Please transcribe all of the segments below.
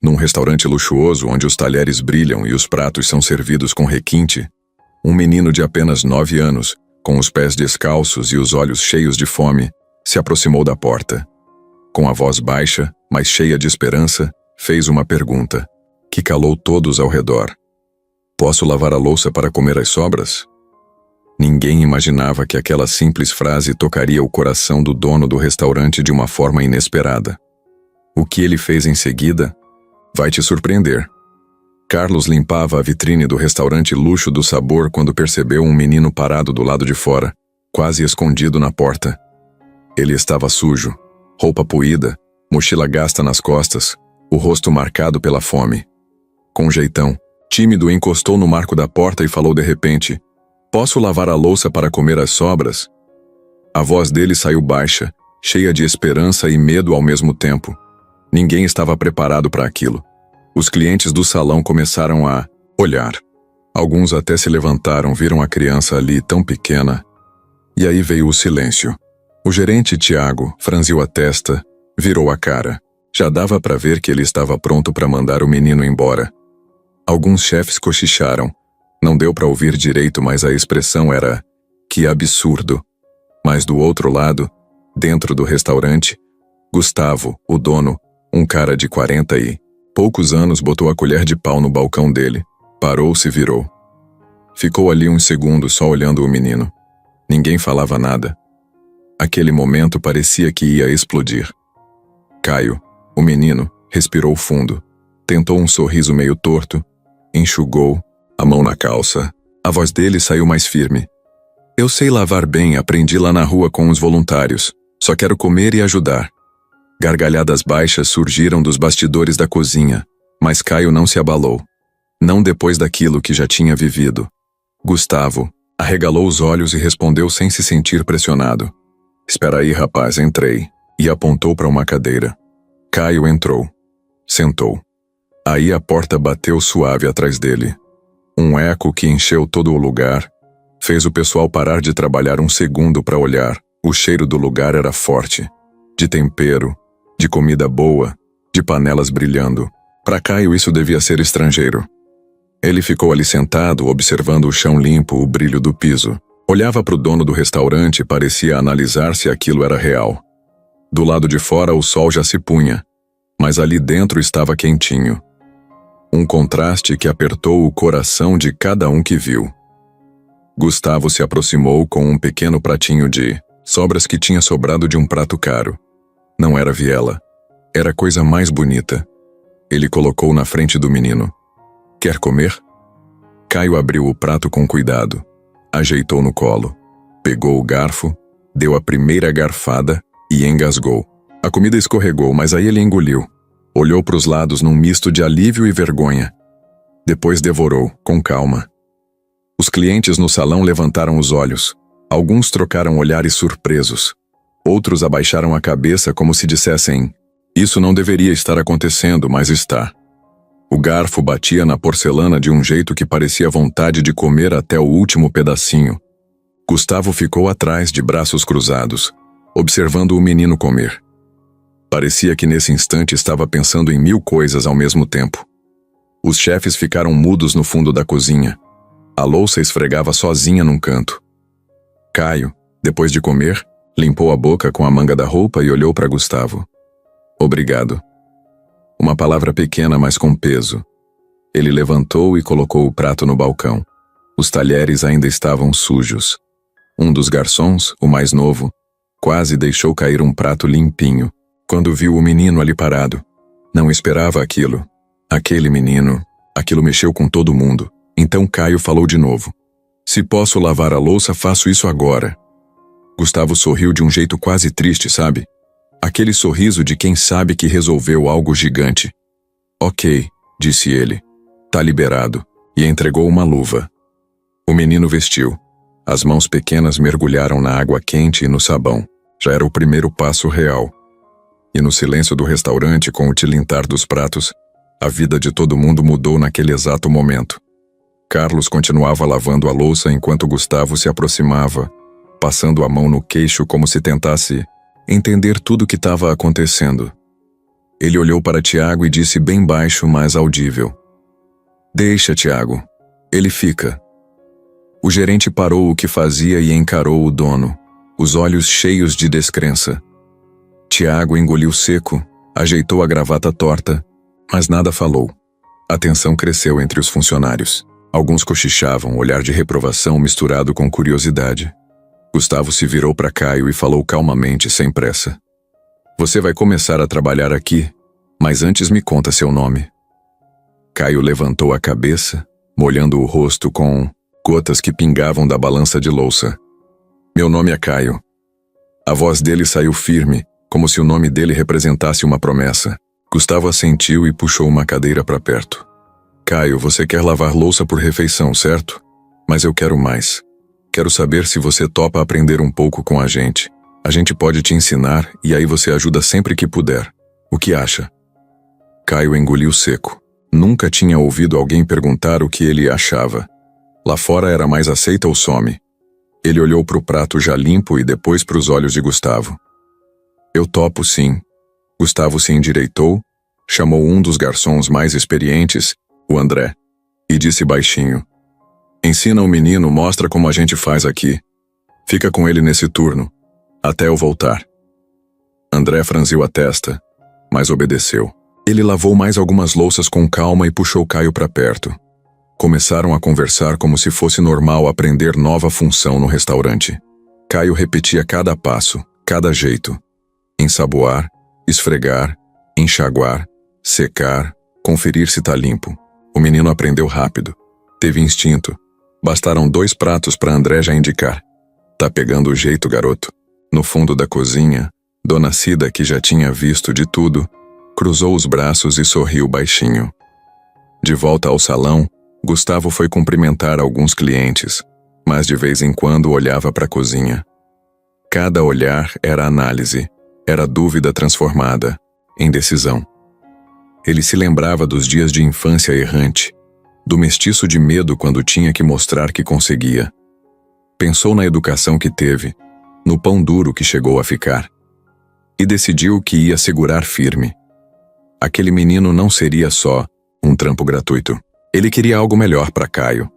Num restaurante luxuoso onde os talheres brilham e os pratos são servidos com requinte, um menino de apenas 9 anos, com os pés descalços e os olhos cheios de fome, se aproximou da porta. Com a voz baixa, mas cheia de esperança, fez uma pergunta, que calou todos ao redor. Posso lavar a louça para comer as sobras? Ninguém imaginava que aquela simples frase tocaria o coração do dono do restaurante de uma forma inesperada. O que ele fez em seguida vai te surpreender. Carlos limpava a vitrine do restaurante Luxo do Sabor quando percebeu um menino parado do lado de fora, quase escondido na porta. Ele estava sujo, roupa poída, mochila gasta nas costas, o rosto marcado pela fome. Com jeitão, tímido, encostou no marco da porta e falou de repente: "Posso lavar a louça para comer as sobras?" A voz dele saiu baixa, cheia de esperança e medo ao mesmo tempo. Ninguém estava preparado para aquilo. Os clientes do salão começaram a olhar. Alguns até se levantaram, viram a criança ali tão pequena. E aí veio o silêncio. O gerente Tiago franziu a testa, virou a cara. Já dava para ver que ele estava pronto para mandar o menino embora. Alguns chefes cochicharam. Não deu para ouvir direito, mas a expressão era: "Que absurdo." Mas do outro lado, dentro do restaurante, Gustavo, o dono, um cara de 40 e poucos anos, botou a colher de pau no balcão dele, parou-se e virou. Ficou ali uns segundos só olhando o menino. Ninguém falava nada. Aquele momento parecia que ia explodir. Caio, o menino, respirou fundo, tentou um sorriso meio torto, enxugou a mão na calça. A voz dele saiu mais firme. "Eu sei lavar bem, aprendi lá na rua com os voluntários. Só quero comer e ajudar." Gargalhadas baixas surgiram dos bastidores da cozinha, mas Caio não se abalou. Não depois daquilo que já tinha vivido. Gustavo arregalou os olhos e respondeu sem se sentir pressionado: "Espera aí, rapaz, entrei." E apontou para uma cadeira. Caio entrou. Sentou. Aí a porta bateu suave atrás dele. Um eco que encheu todo o lugar fez o pessoal parar de trabalhar um segundo para olhar. O cheiro do lugar era forte. De tempero, de comida boa, de panelas brilhando. Para Caio isso devia ser estrangeiro. Ele ficou ali sentado, observando o chão limpo, o brilho do piso. Olhava para o dono do restaurante e parecia analisar se aquilo era real. Do lado de fora o sol já se punha, mas ali dentro estava quentinho. Um contraste que apertou o coração de cada um que viu. Gustavo se aproximou com um pequeno pratinho de sobras que tinha sobrado de um prato caro. Não era viela. Era a coisa mais bonita. Ele colocou na frente do menino. "Quer comer?" Caio abriu o prato com cuidado. Ajeitou no colo. Pegou o garfo, deu a primeira garfada e engasgou. A comida escorregou, mas aí ele engoliu. Olhou para os lados num misto de alívio e vergonha. Depois devorou, com calma. Os clientes no salão levantaram os olhos. Alguns trocaram olhares surpresos. Outros abaixaram a cabeça como se dissessem: "Isso não deveria estar acontecendo, mas está." O garfo batia na porcelana de um jeito que parecia vontade de comer até o último pedacinho. Gustavo ficou atrás, de braços cruzados, observando o menino comer. Parecia que nesse instante estava pensando em 1000 coisas ao mesmo tempo. Os chefes ficaram mudos no fundo da cozinha. A louça esfregava sozinha num canto. Caio, depois de comer, limpou a boca com a manga da roupa e olhou para Gustavo. "Obrigado." Uma palavra pequena, mas com peso. Ele levantou e colocou o prato no balcão. Os talheres ainda estavam sujos. Um dos garçons, o mais novo, quase deixou cair um prato limpinho, quando viu o menino ali parado. Não esperava aquilo. Aquele menino, aquilo mexeu com todo mundo. Então Caio falou de novo. "Se posso lavar a louça, faço isso agora." Gustavo sorriu de um jeito quase triste, sabe? Aquele sorriso de quem sabe que resolveu algo gigante. "Ok", disse ele. "Tá liberado." E entregou uma luva. O menino vestiu. As mãos pequenas mergulharam na água quente e no sabão. Já era o primeiro passo real. E no silêncio do restaurante, com o tilintar dos pratos, a vida de todo mundo mudou naquele exato momento. Carlos continuava lavando a louça enquanto Gustavo se aproximava, passando a mão no queixo como se tentasse entender tudo o que estava acontecendo. Ele olhou para Tiago e disse bem baixo, mas audível: Deixa, Tiago. Ele fica. O gerente parou o que fazia e encarou o dono, os olhos cheios de descrença. Tiago engoliu seco, ajeitou a gravata torta, mas nada falou. A tensão cresceu entre os funcionários. Alguns cochichavam, olhar de reprovação misturado com curiosidade. Gustavo se virou para Caio e falou calmamente, sem pressa: Você vai começar a trabalhar aqui, mas antes me conta seu nome. Caio levantou a cabeça, molhando o rosto com gotas que pingavam da balança de louça. Meu nome é Caio. A voz dele saiu firme, como se o nome dele representasse uma promessa. Gustavo assentiu e puxou uma cadeira para perto. Caio, você quer lavar louça por refeição, certo? Mas eu quero mais. Quero saber se você topa aprender um pouco com a gente. A gente pode te ensinar e aí você ajuda sempre que puder. O que acha? Caio engoliu seco. Nunca tinha ouvido alguém perguntar o que ele achava. Lá fora era mais aceita ou some. Ele olhou para o prato já limpo e depois para os olhos de Gustavo. Eu topo sim. Gustavo se endireitou, chamou um dos garçons mais experientes, o André, e disse baixinho: Ensina o menino, mostra como a gente faz aqui. Fica com ele nesse turno, até eu voltar. André franziu a testa, mas obedeceu. Ele lavou mais algumas louças com calma e puxou Caio para perto. Começaram a conversar como se fosse normal aprender nova função no restaurante. Caio repetia cada passo, cada jeito. Ensaboar, esfregar, enxaguar, secar, conferir se tá limpo. O menino aprendeu rápido. Teve instinto. Bastaram 2 pratos para André já indicar. Tá pegando o jeito, garoto. No fundo da cozinha, Dona Cida, que já tinha visto de tudo, cruzou os braços e sorriu baixinho. De volta ao salão, Gustavo foi cumprimentar alguns clientes, mas de vez em quando olhava para a cozinha. Cada olhar era análise, era dúvida transformada em decisão. Ele se lembrava dos dias de infância errante, do mestiço de medo quando tinha que mostrar que conseguia. Pensou na educação que teve, no pão duro que chegou a ficar, e decidiu que ia segurar firme. Aquele menino não seria só um trampo gratuito. Ele queria algo melhor para Caio.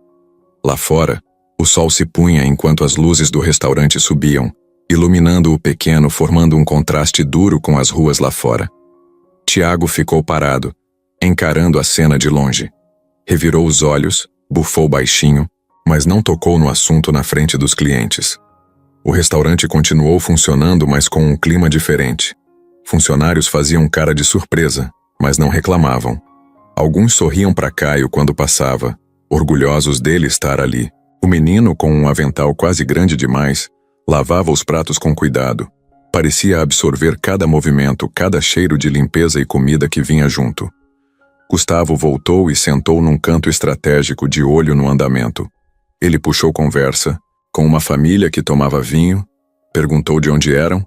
Lá fora, o sol se punha enquanto as luzes do restaurante subiam, iluminando o pequeno, formando um contraste duro com as ruas lá fora. Tiago ficou parado, encarando a cena de longe. Revirou os olhos, bufou baixinho, mas não tocou no assunto na frente dos clientes. O restaurante continuou funcionando, mas com um clima diferente. Funcionários faziam cara de surpresa, mas não reclamavam. Alguns sorriam para Caio quando passava, orgulhosos dele estar ali. O menino, com um avental quase grande demais, lavava os pratos com cuidado. Parecia absorver cada movimento, cada cheiro de limpeza e comida que vinha junto. Gustavo voltou e sentou num canto estratégico, de olho no andamento. Ele puxou conversa com uma família que tomava vinho, perguntou de onde eram,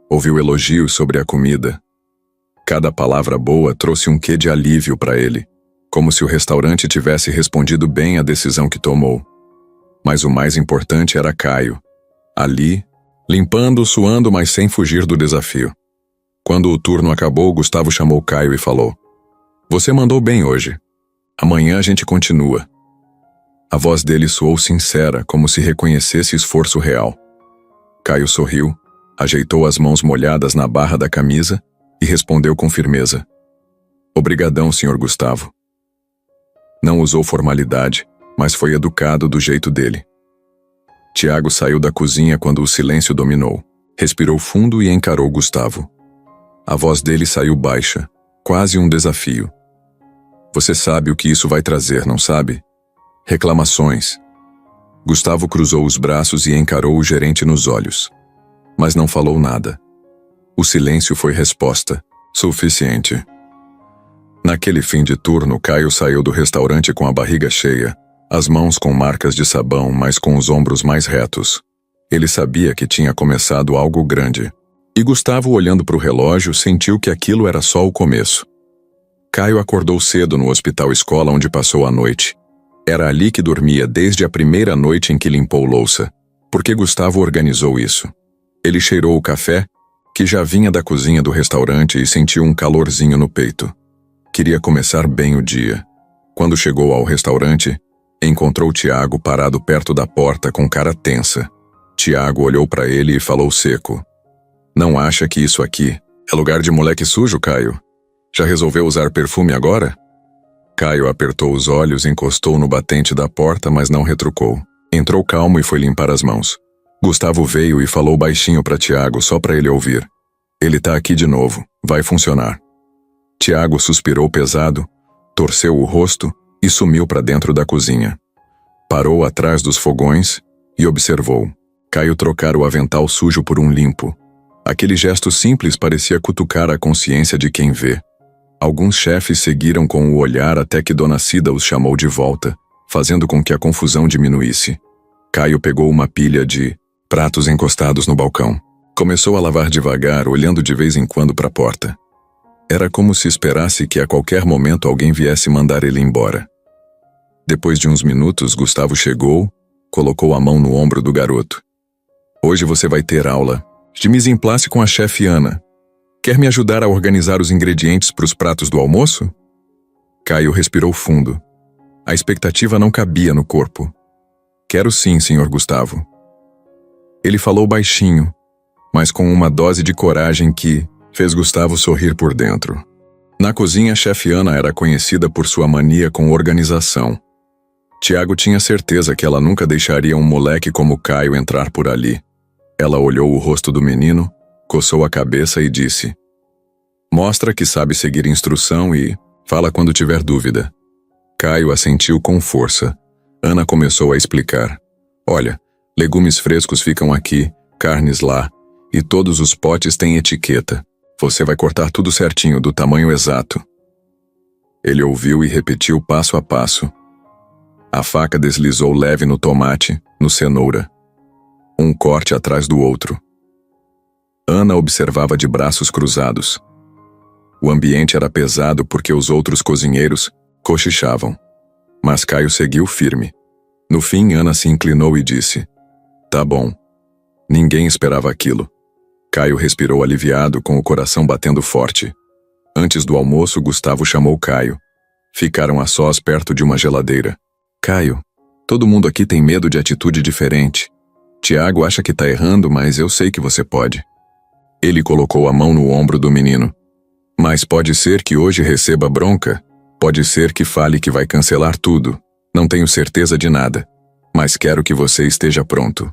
ouviu elogios sobre a comida. Cada palavra boa trouxe um quê de alívio para ele, como se o restaurante tivesse respondido bem à decisão que tomou. Mas o mais importante era Caio, ali, limpando, suando, mas sem fugir do desafio. Quando o turno acabou, Gustavo chamou Caio e falou: Você mandou bem hoje. Amanhã a gente continua. A voz dele soou sincera, como se reconhecesse esforço real. Caio sorriu, ajeitou as mãos molhadas na barra da camisa e respondeu com firmeza: Obrigadão, Sr. Gustavo. Não usou formalidade, mas foi educado do jeito dele. Tiago saiu da cozinha quando o silêncio dominou. Respirou fundo e encarou Gustavo. A voz dele saiu baixa, quase um desafio. Você sabe o que isso vai trazer, não sabe? Reclamações. Gustavo cruzou os braços e encarou o gerente nos olhos. Mas não falou nada. O silêncio foi resposta, suficiente. Naquele fim de turno, Caio saiu do restaurante com a barriga cheia, as mãos com marcas de sabão, mas com os ombros mais retos. Ele sabia que tinha começado algo grande. E Gustavo, olhando para o relógio, sentiu que aquilo era só o começo. Caio acordou cedo no hospital-escola onde passou a noite. Era ali que dormia desde a primeira noite em que limpou louça, porque Gustavo organizou isso. Ele cheirou o café, que já vinha da cozinha do restaurante e sentiu um calorzinho no peito. Queria começar bem o dia. Quando chegou ao restaurante, encontrou Tiago parado perto da porta com cara tensa. Tiago olhou para ele e falou seco: "Não acha que isso aqui é lugar de moleque sujo, Caio? Já resolveu usar perfume agora?" Caio apertou os olhos e encostou no batente da porta, mas não retrucou. Entrou calmo e foi limpar as mãos. Gustavo veio e falou baixinho para Tiago, só para ele ouvir: "Ele tá aqui de novo, vai funcionar." Tiago suspirou pesado, torceu o rosto e sumiu para dentro da cozinha. Parou atrás dos fogões e observou Caio trocar o avental sujo por um limpo. Aquele gesto simples parecia cutucar a consciência de quem vê. Alguns chefes seguiram com o olhar até que Dona Cida os chamou de volta, fazendo com que a confusão diminuísse. Caio pegou uma pilha de pratos encostados no balcão. Começou a lavar devagar, olhando de vez em quando para a porta. Era como se esperasse que a qualquer momento alguém viesse mandar ele embora. Depois de uns minutos, Gustavo chegou, colocou a mão no ombro do garoto. "Hoje você vai ter aula de mise en place com a chefe Ana. Quer me ajudar a organizar os ingredientes para os pratos do almoço?" Caio respirou fundo. A expectativa não cabia no corpo. "Quero sim, senhor Gustavo." Ele falou baixinho, mas com uma dose de coragem que fez Gustavo sorrir por dentro. Na cozinha, a chefe Ana era conhecida por sua mania com organização. Tiago tinha certeza que ela nunca deixaria um moleque como Caio entrar por ali. Ela olhou o rosto do menino, coçou a cabeça e disse: "Mostra que sabe seguir instrução e fala quando tiver dúvida." Caio assentiu com força. Ana começou a explicar: "Olha, legumes frescos ficam aqui, carnes lá, e todos os potes têm etiqueta. Você vai cortar tudo certinho, do tamanho exato." Ele ouviu e repetiu passo a passo. A faca deslizou leve no tomate, no cenoura. Um corte atrás do outro. Ana observava de braços cruzados. O ambiente era pesado porque os outros cozinheiros cochichavam. Mas Caio seguiu firme. No fim, Ana se inclinou e disse: "Tá bom." Ninguém esperava aquilo. Caio respirou aliviado, com o coração batendo forte. Antes do almoço, Gustavo chamou Caio. Ficaram a sós perto de uma geladeira. "Caio, todo mundo aqui tem medo de atitude diferente. Tiago acha que tá errando, mas eu sei que você pode." Ele colocou a mão no ombro do menino. "Mas pode ser que hoje receba bronca. Pode ser que fale que vai cancelar tudo. Não tenho certeza de nada. Mas quero que você esteja pronto."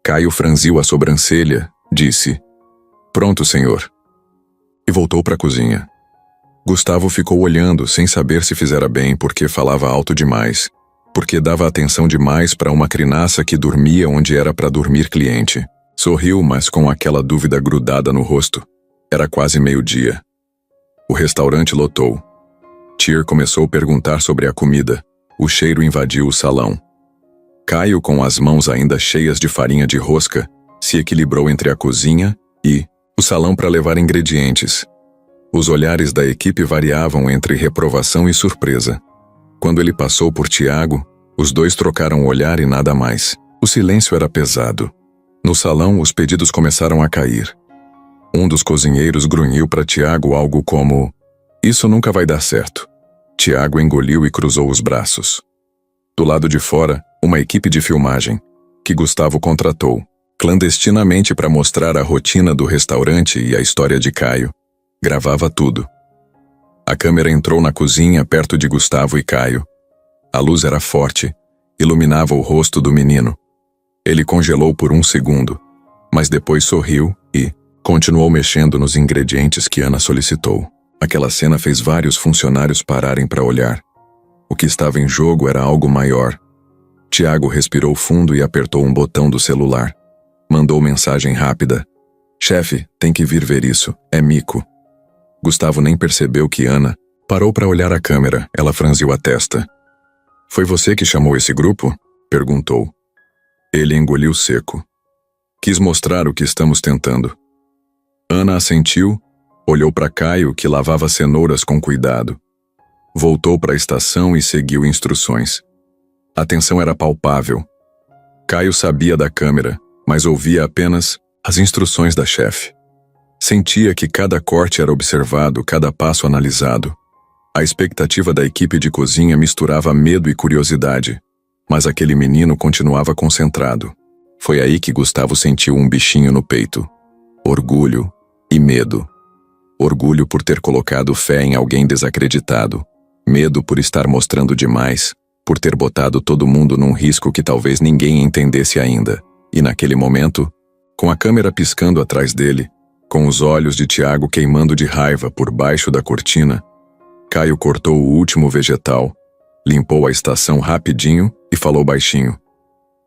Caio franziu a sobrancelha, disse: "Pronto, senhor." E voltou para a cozinha. Gustavo ficou olhando, sem saber se fizera bem, porque falava alto demais, porque dava atenção demais para uma crinaça que dormia onde era para dormir cliente. Sorriu, mas com aquela dúvida grudada no rosto. Era quase meio-dia. O restaurante lotou. Tyr começou a perguntar sobre a comida. O cheiro invadiu o salão. Caio, com as mãos ainda cheias de farinha de rosca, se equilibrou entre a cozinha e o salão para levar ingredientes. Os olhares da equipe variavam entre reprovação e surpresa. Quando ele passou por Tiago, os dois trocaram o olhar e nada mais. O silêncio era pesado. No salão, os pedidos começaram a cair. Um dos cozinheiros grunhiu para Tiago algo como: "Isso nunca vai dar certo." Tiago engoliu e cruzou os braços. Do lado de fora, uma equipe de filmagem, que Gustavo contratou, clandestinamente para mostrar a rotina do restaurante e a história de Caio, gravava tudo. A câmera entrou na cozinha perto de Gustavo e Caio. A luz era forte, iluminava o rosto do menino. Ele congelou por um segundo, mas depois sorriu e continuou mexendo nos ingredientes que Ana solicitou. Aquela cena fez vários funcionários pararem para olhar. O que estava em jogo era algo maior. Tiago respirou fundo e apertou um botão do celular. Mandou mensagem rápida: "Chefe, tem que vir ver isso, é mico." Gustavo nem percebeu que Ana parou para olhar a câmera. Ela franziu a testa. "Foi você que chamou esse grupo?" perguntou. Ele engoliu seco. "Quis mostrar o que estamos tentando." Ana assentiu, olhou para Caio, que lavava cenouras com cuidado. Voltou para a estação e seguiu instruções. A tensão era palpável. Caio sabia da câmera, mas ouvia apenas as instruções da chefe. Sentia que cada corte era observado, cada passo analisado. A expectativa da equipe de cozinha misturava medo e curiosidade, mas aquele menino continuava concentrado. Foi aí que Gustavo sentiu um bichinho no peito. Orgulho e medo. Orgulho por ter colocado fé em alguém desacreditado. Medo por estar mostrando demais, por ter botado todo mundo num risco que talvez ninguém entendesse ainda. E naquele momento, com a câmera piscando atrás dele, com os olhos de Tiago queimando de raiva por baixo da cortina, Caio cortou o último vegetal, limpou a estação rapidinho e falou baixinho.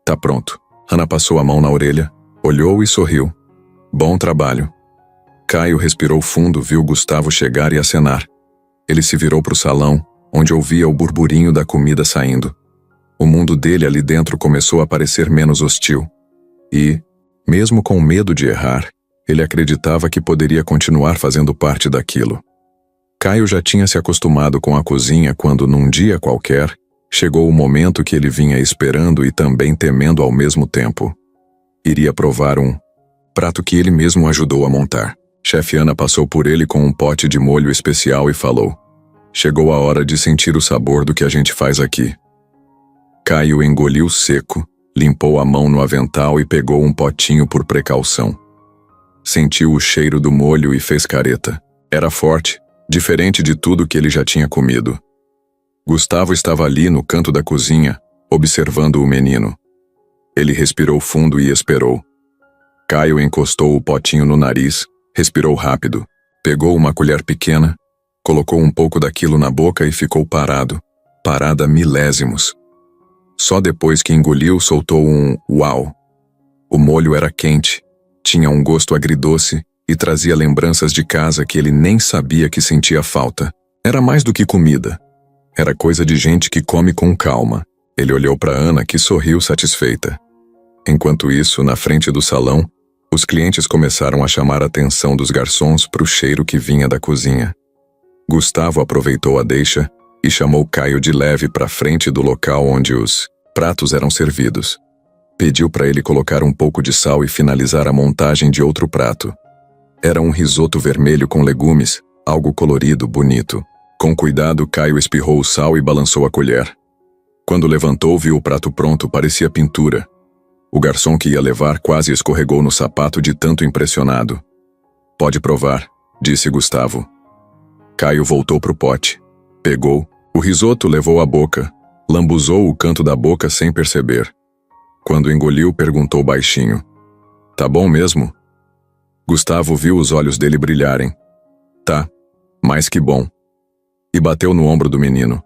Tá pronto. Hannah passou a mão na orelha, olhou e sorriu. Bom trabalho. Caio respirou fundo, viu Gustavo chegar e acenar. Ele se virou para o salão, onde ouvia o burburinho da comida saindo. O mundo dele ali dentro começou a parecer menos hostil. E, mesmo com medo de errar, ele acreditava que poderia continuar fazendo parte daquilo. Caio já tinha se acostumado com a cozinha quando, num dia qualquer, chegou o momento que ele vinha esperando e também temendo ao mesmo tempo. Iria provar um prato que ele mesmo ajudou a montar. Chefe Ana passou por ele com um pote de molho especial e falou: Chegou a hora de sentir o sabor do que a gente faz aqui. Caio engoliu seco, limpou a mão no avental e pegou um potinho por precaução. Sentiu o cheiro do molho e fez careta. Era forte, diferente de tudo que ele já tinha comido. Gustavo estava ali no canto da cozinha, observando o menino. Ele respirou fundo e esperou. Caio encostou o potinho no nariz, respirou rápido, pegou uma colher pequena, colocou um pouco daquilo na boca e ficou parada milésimos. Só depois que engoliu soltou um uau. O molho era quente, tinha um gosto agridoce e trazia lembranças de casa que ele nem sabia que sentia falta. Era mais do que comida. Era coisa de gente que come com calma. Ele olhou para Ana, que sorriu satisfeita. Enquanto isso, na frente do salão, os clientes começaram a chamar a atenção dos garçons para o cheiro que vinha da cozinha. Gustavo aproveitou a deixa e chamou Caio de leve para frente do local onde os pratos eram servidos. Pediu para ele colocar um pouco de sal e finalizar a montagem de outro prato. Era um risoto vermelho com legumes, algo colorido, bonito. Com cuidado, Caio espirrou o sal e balançou a colher. Quando levantou, viu o prato pronto, parecia pintura. O garçom que ia levar quase escorregou no sapato de tanto impressionado. Pode provar, disse Gustavo. Caio voltou pro pote. Pegou o risoto, levou à boca, lambuzou o canto da boca sem perceber. Quando engoliu, perguntou baixinho. Tá bom mesmo? Gustavo viu os olhos dele brilharem. Tá, mais que bom. E bateu no ombro do menino.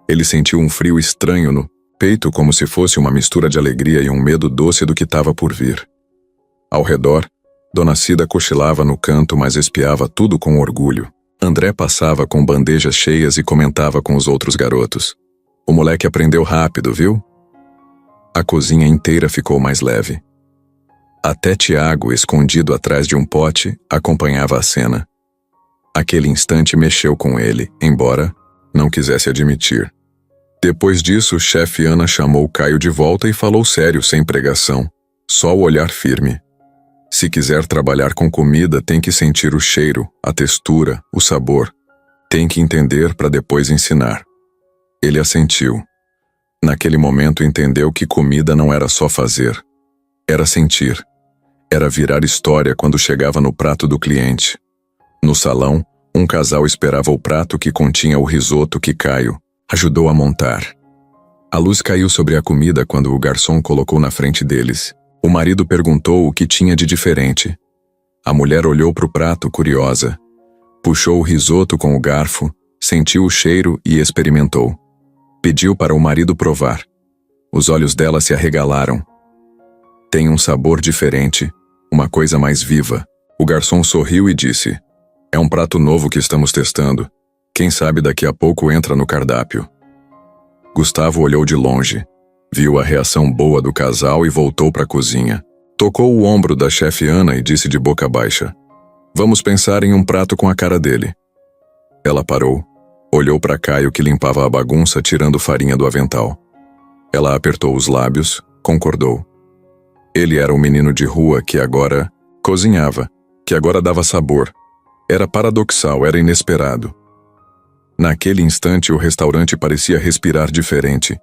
Ele sentiu um frio estranho no peito, como se fosse uma mistura de alegria e um medo doce do que estava por vir. Ao redor, Dona Cida cochilava no canto, mas espiava tudo com orgulho. André passava com bandejas cheias e comentava com os outros garotos. O moleque aprendeu rápido, viu? A cozinha inteira ficou mais leve. Até Tiago, escondido atrás de um pote, acompanhava a cena. Aquele instante mexeu com ele, embora não quisesse admitir. Depois disso, o chefe Ana chamou Caio de volta e falou sério, sem pregação, só o olhar firme. Se quiser trabalhar com comida, tem que sentir o cheiro, a textura, o sabor. Tem que entender para depois ensinar. Ele assentiu. Naquele momento entendeu que comida não era só fazer. Era sentir. Era virar história quando chegava no prato do cliente. No salão, um casal esperava o prato que continha o risoto que Caio ajudou a montar. A luz caiu sobre a comida quando o garçom colocou na frente deles. O marido perguntou o que tinha de diferente. A mulher olhou para o prato, curiosa. Puxou o risoto com o garfo, sentiu o cheiro e experimentou. Pediu para o marido provar. Os olhos dela se arregalaram. Tem um sabor diferente, uma coisa mais viva. O garçom sorriu e disse: É um prato novo que estamos testando. Quem sabe daqui a pouco entra no cardápio. Gustavo olhou de longe. Viu a reação boa do casal e voltou para a cozinha. Tocou o ombro da chefe Ana e disse de boca baixa: Vamos pensar em um prato com a cara dele. Ela parou, olhou para Caio que limpava a bagunça tirando farinha do avental. Ela apertou os lábios, concordou. Ele era o menino de rua que agora cozinhava. que agora dava sabor. Era paradoxal, era inesperado. Naquele instante, o restaurante parecia respirar diferente.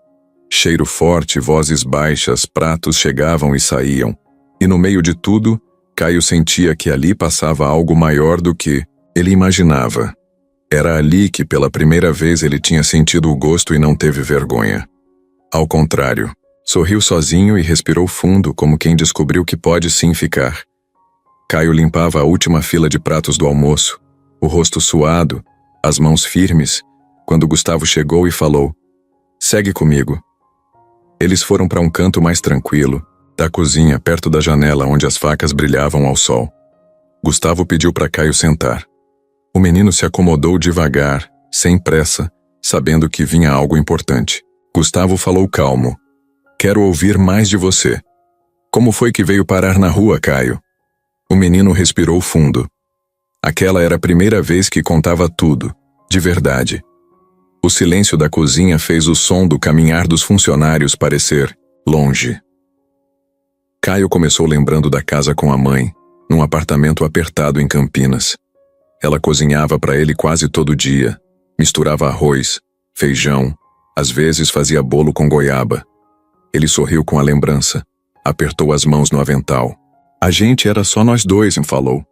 Cheiro forte, vozes baixas, pratos chegavam e saíam. E no meio de tudo, Caio sentia que ali passava algo maior do que ele imaginava. Era ali que pela primeira vez ele tinha sentido o gosto e não teve vergonha. Ao contrário, sorriu sozinho e respirou fundo como quem descobriu que pode sim ficar. Caio limpava a última fila de pratos do almoço, o rosto suado, as mãos firmes, quando Gustavo chegou e falou: "Segue comigo." Eles foram para um canto mais tranquilo, da cozinha, perto da janela onde as facas brilhavam ao sol. Gustavo pediu para Caio sentar. O menino se acomodou devagar, sem pressa, sabendo que vinha algo importante. Gustavo falou calmo: "Quero ouvir mais de você. Como foi que veio parar na rua, Caio?" O menino respirou fundo. Aquela era a primeira vez que contava tudo, de verdade. O silêncio da cozinha fez o som do caminhar dos funcionários parecer longe. Caio começou lembrando da casa com a mãe, num apartamento apertado em Campinas. Ela cozinhava para ele quase todo dia, misturava arroz, feijão, às vezes fazia bolo com goiaba. Ele sorriu com a lembrança, apertou as mãos no avental. "A gente era só nós dois", falou.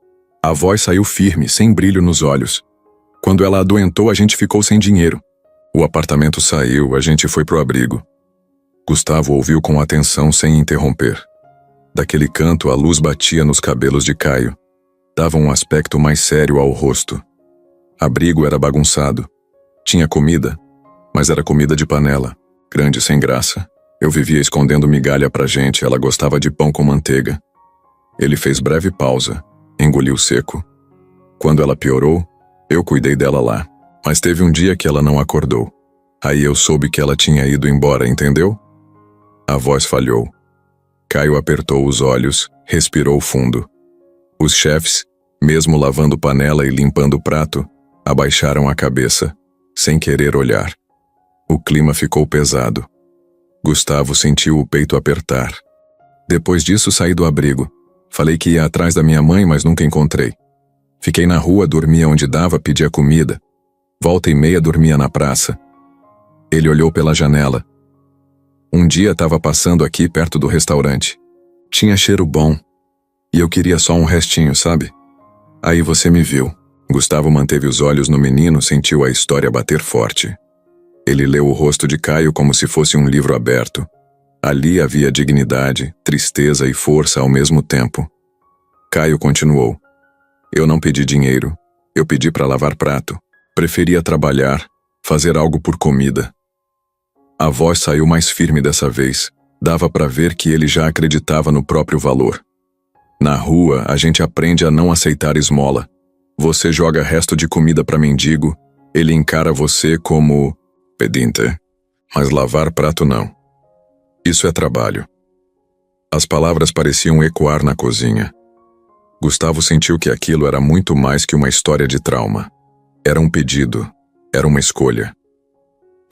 A voz saiu firme, sem brilho nos olhos. "Quando ela adoentou, a gente ficou sem dinheiro. O apartamento saiu, a gente foi pro abrigo." Gustavo ouviu com atenção sem interromper. Daquele canto, a luz batia nos cabelos de Caio. Dava um aspecto mais sério ao rosto. Abrigo era bagunçado. Tinha comida, mas era comida de panela, grande sem graça. Eu vivia escondendo migalha pra gente, ela gostava de pão com manteiga. Ele fez breve pausa, engoliu seco. Quando ela piorou, eu cuidei dela lá. Mas teve um dia que ela não acordou. Aí eu soube que ela tinha ido embora, entendeu? A voz falhou. Caio apertou os olhos, respirou fundo. Os chefes, mesmo lavando panela e limpando o prato, abaixaram a cabeça, sem querer olhar. O clima ficou pesado. Gustavo sentiu o peito apertar. Depois disso saí do abrigo. Falei que ia atrás da minha mãe, mas nunca encontrei. Fiquei na rua, dormia onde dava, pedia comida. Volta e meia dormia na praça. Ele olhou pela janela. Um dia estava passando aqui perto do restaurante. Tinha cheiro bom. E eu queria só um restinho, sabe? Aí você me viu. Gustavo manteve os olhos no menino, sentiu a história bater forte. Ele leu o rosto de Caio como se fosse um livro aberto. Ali havia dignidade, tristeza e força ao mesmo tempo. Caio continuou. Eu não pedi dinheiro. Eu pedi para lavar prato. Preferia trabalhar, fazer algo por comida. A voz saiu mais firme dessa vez. Dava para ver que ele já acreditava no próprio valor. Na rua, a gente aprende a não aceitar esmola. Você joga resto de comida para mendigo, ele encara você como pedinte. Mas lavar prato não. Isso é trabalho. As palavras pareciam ecoar na cozinha. Gustavo sentiu que aquilo era muito mais que uma história de trauma. Era um pedido, era uma escolha.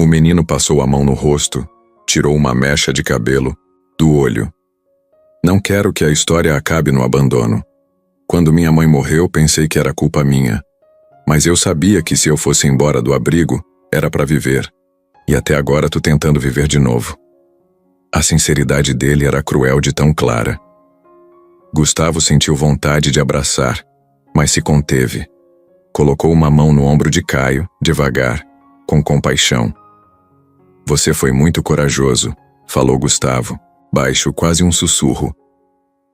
O menino passou a mão no rosto, tirou uma mecha de cabelo, do olho. Não quero que a história acabe no abandono. Quando minha mãe morreu, pensei que era culpa minha. Mas eu sabia que se eu fosse embora do abrigo, era para viver. E até agora tô tentando viver de novo. A sinceridade dele era cruel de tão clara. Gustavo sentiu vontade de abraçar, mas se conteve. Colocou uma mão no ombro de Caio, devagar, com compaixão. Você foi muito corajoso, falou Gustavo, baixo, quase um sussurro.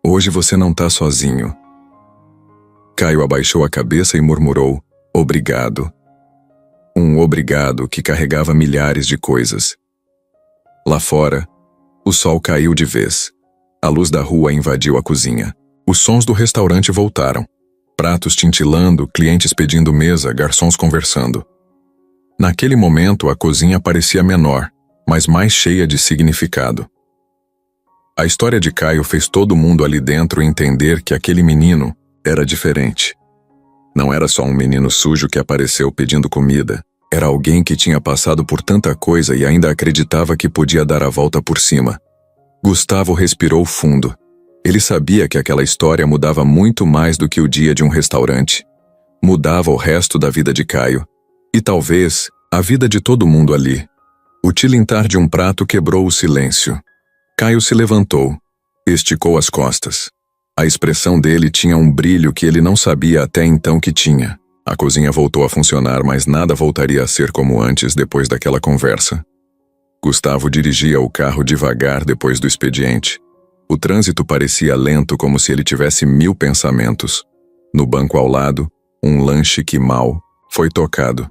Hoje você não tá sozinho. Caio abaixou a cabeça e murmurou, obrigado. Um obrigado que carregava milhares de coisas. Lá fora, o sol caiu de vez. A luz da rua invadiu a cozinha. Os sons do restaurante voltaram. Pratos tintilando, clientes pedindo mesa, garçons conversando. Naquele momento, a cozinha parecia menor, mas mais cheia de significado. A história de Caio fez todo mundo ali dentro entender que aquele menino era diferente. Não era só um menino sujo que apareceu pedindo comida. Era alguém que tinha passado por tanta coisa e ainda acreditava que podia dar a volta por cima. Gustavo respirou fundo. Ele sabia que aquela história mudava muito mais do que o dia de um restaurante. Mudava o resto da vida de Caio. E talvez a vida de todo mundo ali. O tilintar de um prato quebrou o silêncio. Caio se levantou, esticou as costas. A expressão dele tinha um brilho que ele não sabia até então que tinha. A cozinha voltou a funcionar, mas nada voltaria a ser como antes depois daquela conversa. Gustavo dirigia o carro devagar depois do expediente. O trânsito parecia lento, como se ele tivesse 1000 pensamentos. No banco ao lado, um lanche que mal foi tocado.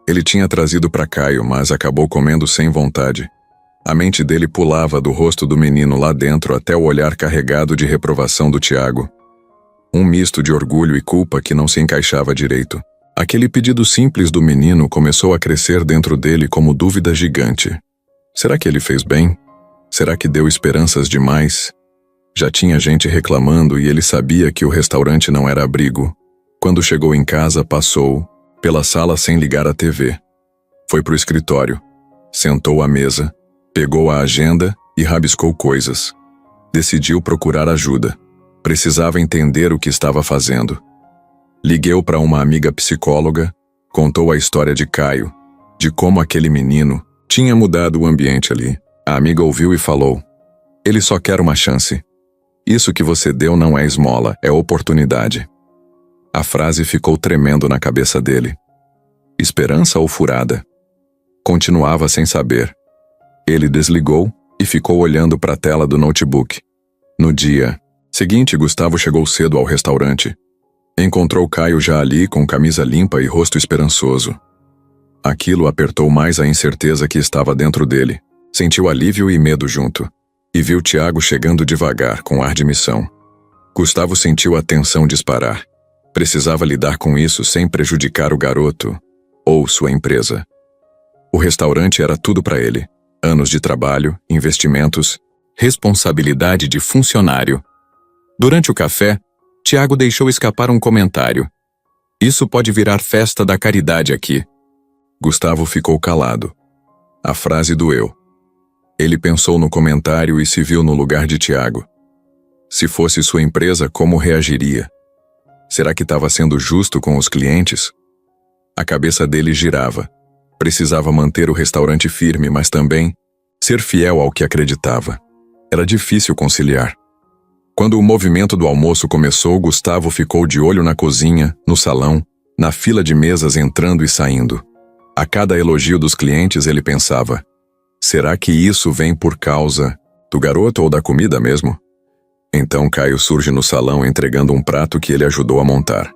Ele tinha trazido para Caio, mas acabou comendo sem vontade. A mente dele pulava do rosto do menino lá dentro até o olhar carregado de reprovação do Tiago. Um misto de orgulho e culpa que não se encaixava direito. Aquele pedido simples do menino começou a crescer dentro dele como dúvida gigante. Será que ele fez bem? Será que deu esperanças demais? Já tinha gente reclamando e ele sabia que o restaurante não era abrigo. Quando chegou em casa, passou pela sala sem ligar a TV. Foi pro escritório. Sentou à mesa, pegou a agenda e rabiscou coisas. Decidiu procurar ajuda. Precisava entender o que estava fazendo. Ligueu para uma amiga psicóloga, contou a história de Caio, de como aquele menino tinha mudado o ambiente ali. A amiga ouviu e falou: "Ele só quer uma chance. Isso que você deu não é esmola, é oportunidade." A frase ficou tremendo na cabeça dele. Esperança ou furada? Continuava sem saber. Ele desligou e ficou olhando para a tela do notebook. No dia seguinte, Gustavo chegou cedo ao restaurante. Encontrou Caio já ali com camisa limpa e rosto esperançoso. Aquilo apertou mais a incerteza que estava dentro dele. Sentiu alívio e medo junto. E viu Tiago chegando devagar, com ar de missão. Gustavo sentiu a tensão disparar. Precisava lidar com isso sem prejudicar o garoto ou sua empresa. O restaurante era tudo para ele. Anos de trabalho, investimentos, responsabilidade de funcionário. Durante o café, Tiago deixou escapar um comentário. "Isso pode virar festa da caridade aqui." Gustavo ficou calado. A frase doeu. Ele pensou no comentário e se viu no lugar de Tiago. Se fosse sua empresa, como reagiria? Será que estava sendo justo com os clientes? A cabeça dele girava. Precisava manter o restaurante firme, mas também ser fiel ao que acreditava. Era difícil conciliar. Quando o movimento do almoço começou, Gustavo ficou de olho na cozinha, no salão, na fila de mesas entrando e saindo. A cada elogio dos clientes ele pensava: será que isso vem por causa do garoto ou da comida mesmo? Então Caio surge no salão entregando um prato que ele ajudou a montar.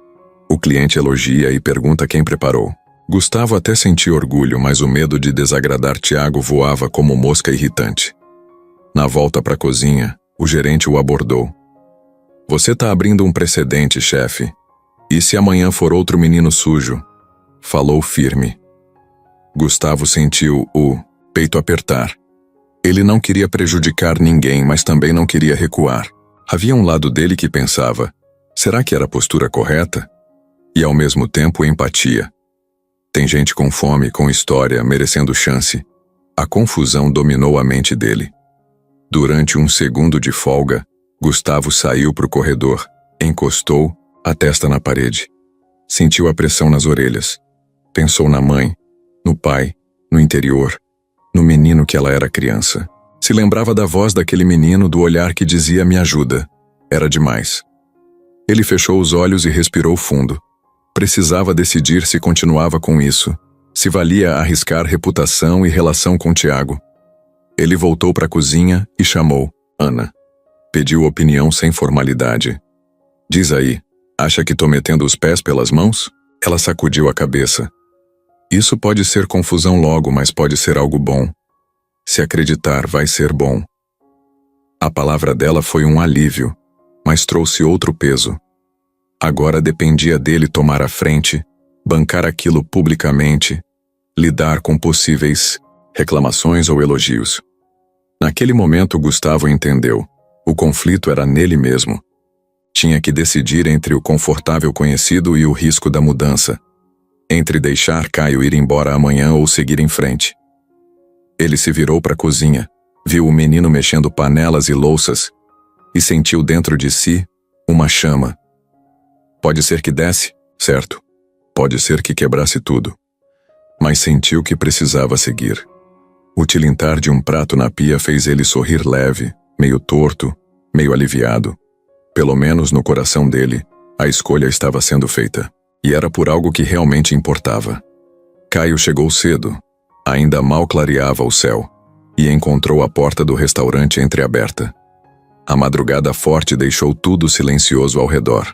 O cliente elogia e pergunta quem preparou. Gustavo até sentia orgulho, mas o medo de desagradar Tiago voava como mosca irritante. Na volta para a cozinha, o gerente o abordou. "Você tá abrindo um precedente, chefe. E se amanhã for outro menino sujo?" Falou firme. Gustavo sentiu o peito apertar. Ele não queria prejudicar ninguém, mas também não queria recuar. Havia um lado dele que pensava: será que era a postura correta? E ao mesmo tempo empatia. Tem gente com fome, com história, merecendo chance. A confusão dominou a mente dele. Durante um segundo de folga, Gustavo saiu para o corredor, encostou a testa na parede. Sentiu a pressão nas orelhas. Pensou na mãe, no pai, no interior, no menino que ela era criança. Se lembrava da voz daquele menino, do olhar que dizia "me ajuda". Era demais. Ele fechou os olhos e respirou fundo. Precisava decidir se continuava com isso, se valia arriscar reputação e relação com Tiago. Ele voltou para a cozinha e chamou Ana. Pediu opinião sem formalidade. "Diz aí, acha que tô metendo os pés pelas mãos?" Ela sacudiu a cabeça. "Isso pode ser confusão logo, mas pode ser algo bom. Se acreditar, vai ser bom." A palavra dela foi um alívio, mas trouxe outro peso. Agora dependia dele tomar a frente, bancar aquilo publicamente, lidar com possíveis reclamações ou elogios. Naquele momento, Gustavo entendeu. O conflito era nele mesmo. Tinha que decidir entre o confortável conhecido e o risco da mudança. Entre deixar Caio ir embora amanhã ou seguir em frente. Ele se virou para a cozinha, viu o menino mexendo panelas e louças, e sentiu dentro de si uma chama. Pode ser que desse, certo? Pode ser que quebrasse tudo. Mas sentiu que precisava seguir. O tilintar de um prato na pia fez ele sorrir leve, meio torto, meio aliviado. Pelo menos no coração dele, a escolha estava sendo feita. E era por algo que realmente importava. Caio chegou cedo. Ainda mal clareava o céu. E encontrou a porta do restaurante entreaberta. A madrugada forte deixou tudo silencioso ao redor.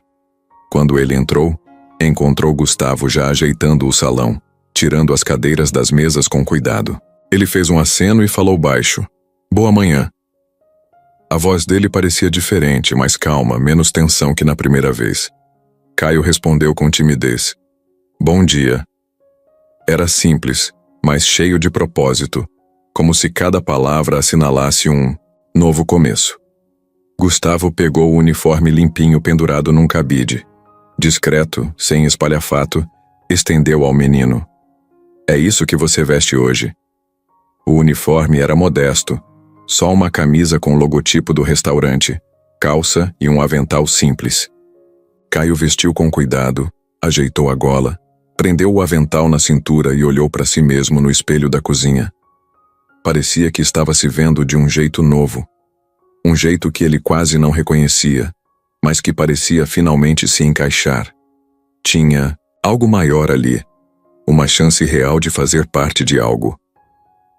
Quando ele entrou, encontrou Gustavo já ajeitando o salão, tirando as cadeiras das mesas com cuidado. Ele fez um aceno e falou baixo. Boa manhã. A voz dele parecia diferente, mais calma, menos tensão que na primeira vez. Caio respondeu com timidez. Bom dia. Era simples, mas cheio de propósito, como se cada palavra assinalasse um novo começo. Gustavo pegou o uniforme limpinho pendurado num cabide. Discreto, sem espalhafato, estendeu ao menino. É isso que você veste hoje. O uniforme era modesto, só uma camisa com o logotipo do restaurante, calça e um avental simples. Caio vestiu com cuidado, ajeitou a gola, prendeu o avental na cintura e olhou para si mesmo no espelho da cozinha. Parecia que estava se vendo de um jeito novo. Um jeito que ele quase não reconhecia, mas que parecia finalmente se encaixar. Tinha algo maior ali, uma chance real de fazer parte de algo.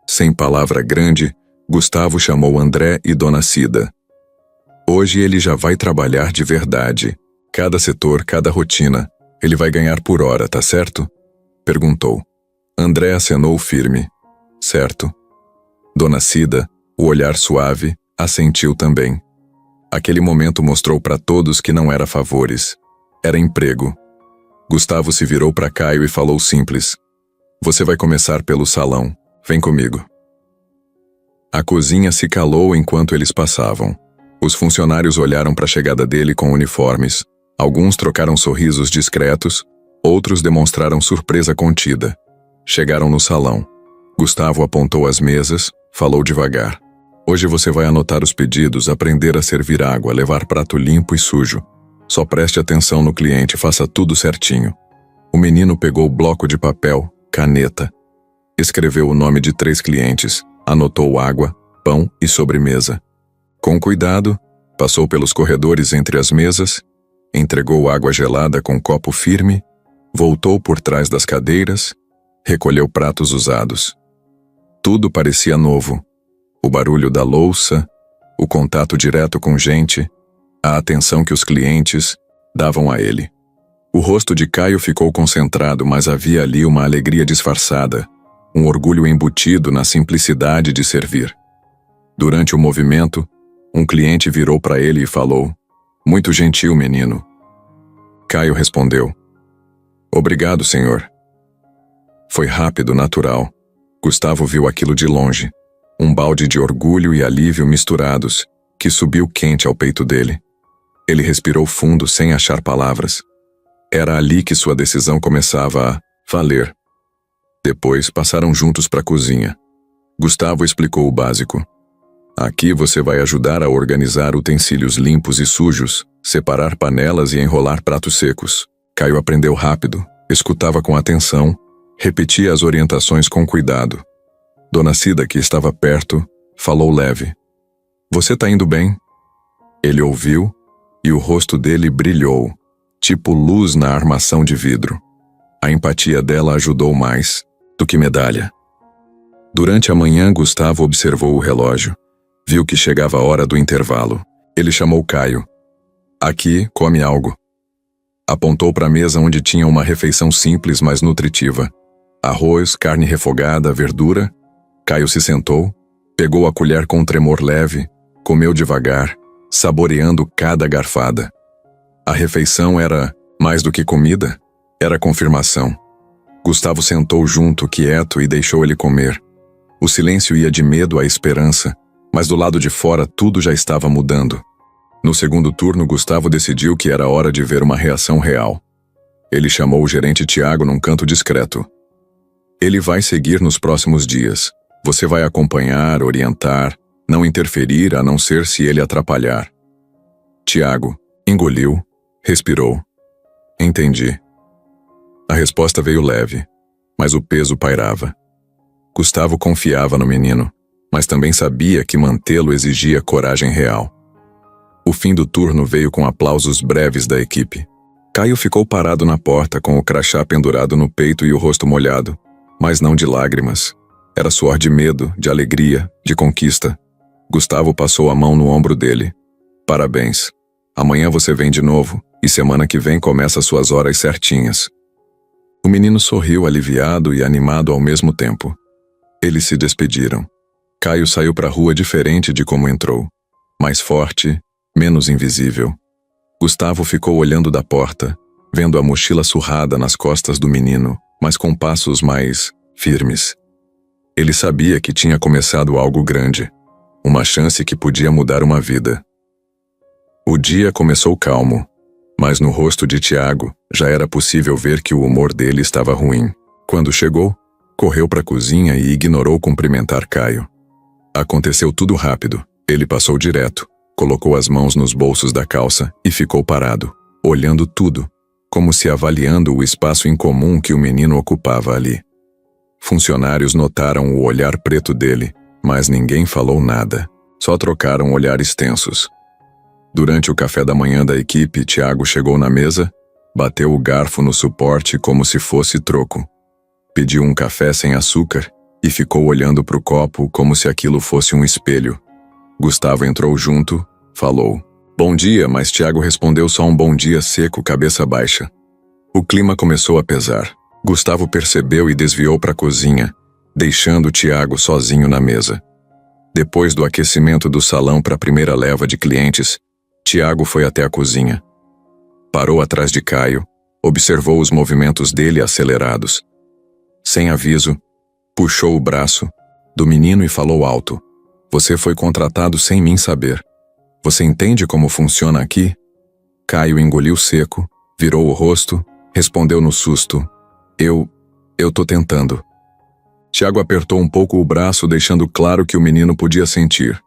Sem palavra grande, Gustavo chamou André e Dona Cida. Hoje ele já vai trabalhar de verdade. Cada setor, cada rotina. Ele vai ganhar por hora, tá certo? Perguntou. André acenou firme. Certo. Dona Cida, o olhar suave, assentiu também. Aquele momento mostrou para todos que não era favores. Era emprego. Gustavo se virou para Caio e falou simples. Você vai começar pelo salão. Vem comigo. A cozinha se calou enquanto eles passavam. Os funcionários olharam para a chegada dele com uniformes. Alguns trocaram sorrisos discretos, outros demonstraram surpresa contida. Chegaram no salão. Gustavo apontou as mesas, falou devagar. Hoje você vai anotar os pedidos, aprender a servir água, levar prato limpo e sujo. Só preste atenção no cliente, faça tudo certinho. O menino pegou o bloco de papel, caneta. Escreveu o nome de 3 clientes, anotou água, pão e sobremesa. Com cuidado, passou pelos corredores entre as mesas, entregou água gelada com copo firme, voltou por trás das cadeiras, recolheu pratos usados. Tudo parecia novo. O barulho da louça, o contato direto com gente, a atenção que os clientes davam a ele. O rosto de Caio ficou concentrado, mas havia ali uma alegria disfarçada, um orgulho embutido na simplicidade de servir. Durante o movimento, um cliente virou para ele e falou, muito gentil, menino. Caio respondeu, obrigado, senhor. Foi rápido, natural. Gustavo viu aquilo de longe, um balde de orgulho e alívio misturados, que subiu quente ao peito dele. Ele respirou fundo sem achar palavras. Era ali que sua decisão começava a valer. Depois passaram juntos para a cozinha. Gustavo explicou o básico. Aqui você vai ajudar a organizar utensílios limpos e sujos, separar panelas e enrolar pratos secos. Caio aprendeu rápido, escutava com atenção, repetia as orientações com cuidado. Dona Cida, que estava perto, falou leve. Você tá indo bem? Ele ouviu e o rosto dele brilhou, tipo luz na armação de vidro. A empatia dela ajudou mais do que medalha. Durante a manhã, Gustavo observou o relógio. Viu que chegava a hora do intervalo. Ele chamou Caio. Aqui, come algo. Apontou para a mesa onde tinha uma refeição simples, mas nutritiva. Arroz, carne refogada, verdura. Caio se sentou, pegou a colher com um tremor leve, comeu devagar, saboreando cada garfada. A refeição era mais do que comida, era confirmação. Gustavo sentou junto, quieto, e deixou ele comer. O silêncio ia de medo à esperança, mas do lado de fora tudo já estava mudando. No segundo turno, Gustavo decidiu que era hora de ver uma reação real. Ele chamou o gerente Tiago num canto discreto. Ele vai seguir nos próximos dias. Você vai acompanhar, orientar, não interferir a não ser se ele atrapalhar. Tiago engoliu, respirou. Entendi. A resposta veio leve, mas o peso pairava. Gustavo confiava no menino, mas também sabia que mantê-lo exigia coragem real. O fim do turno veio com aplausos breves da equipe. Caio ficou parado na porta com o crachá pendurado no peito e o rosto molhado, mas não de lágrimas. Era suor de medo, de alegria, de conquista. Gustavo passou a mão no ombro dele. Parabéns. Amanhã você vem de novo, e semana que vem começa suas horas certinhas. O menino sorriu aliviado e animado ao mesmo tempo. Eles se despediram. Caio saiu para a rua diferente de como entrou. Mais forte, menos invisível. Gustavo ficou olhando da porta, vendo a mochila surrada nas costas do menino, mas com passos mais firmes. Ele sabia que tinha começado algo grande, uma chance que podia mudar uma vida. O dia começou calmo, mas no rosto de Tiago já era possível ver que o humor dele estava ruim. Quando chegou, correu para a cozinha e ignorou cumprimentar Caio. Aconteceu tudo rápido. Ele passou direto, colocou as mãos nos bolsos da calça e ficou parado, olhando tudo, como se avaliando o espaço incomum que o menino ocupava ali. Funcionários notaram o olhar preto dele, mas ninguém falou nada, só trocaram olhares tensos. Durante o café da manhã da equipe, Tiago chegou na mesa, bateu o garfo no suporte como se fosse troco. Pediu um café sem açúcar e ficou olhando para o copo como se aquilo fosse um espelho. Gustavo entrou junto, falou. Bom dia, mas Tiago respondeu só um bom dia seco, cabeça baixa. O clima começou a pesar. Gustavo percebeu e desviou para a cozinha, deixando Tiago sozinho na mesa. Depois do aquecimento do salão para a primeira leva de clientes, Tiago foi até a cozinha. Parou atrás de Caio, observou os movimentos dele acelerados. Sem aviso, puxou o braço do menino e falou alto. Você foi contratado sem mim saber. Você entende como funciona aqui? Caio engoliu seco, virou o rosto, respondeu no susto. Eu tô tentando. Tiago apertou um pouco o braço, deixando claro que o menino podia sentir.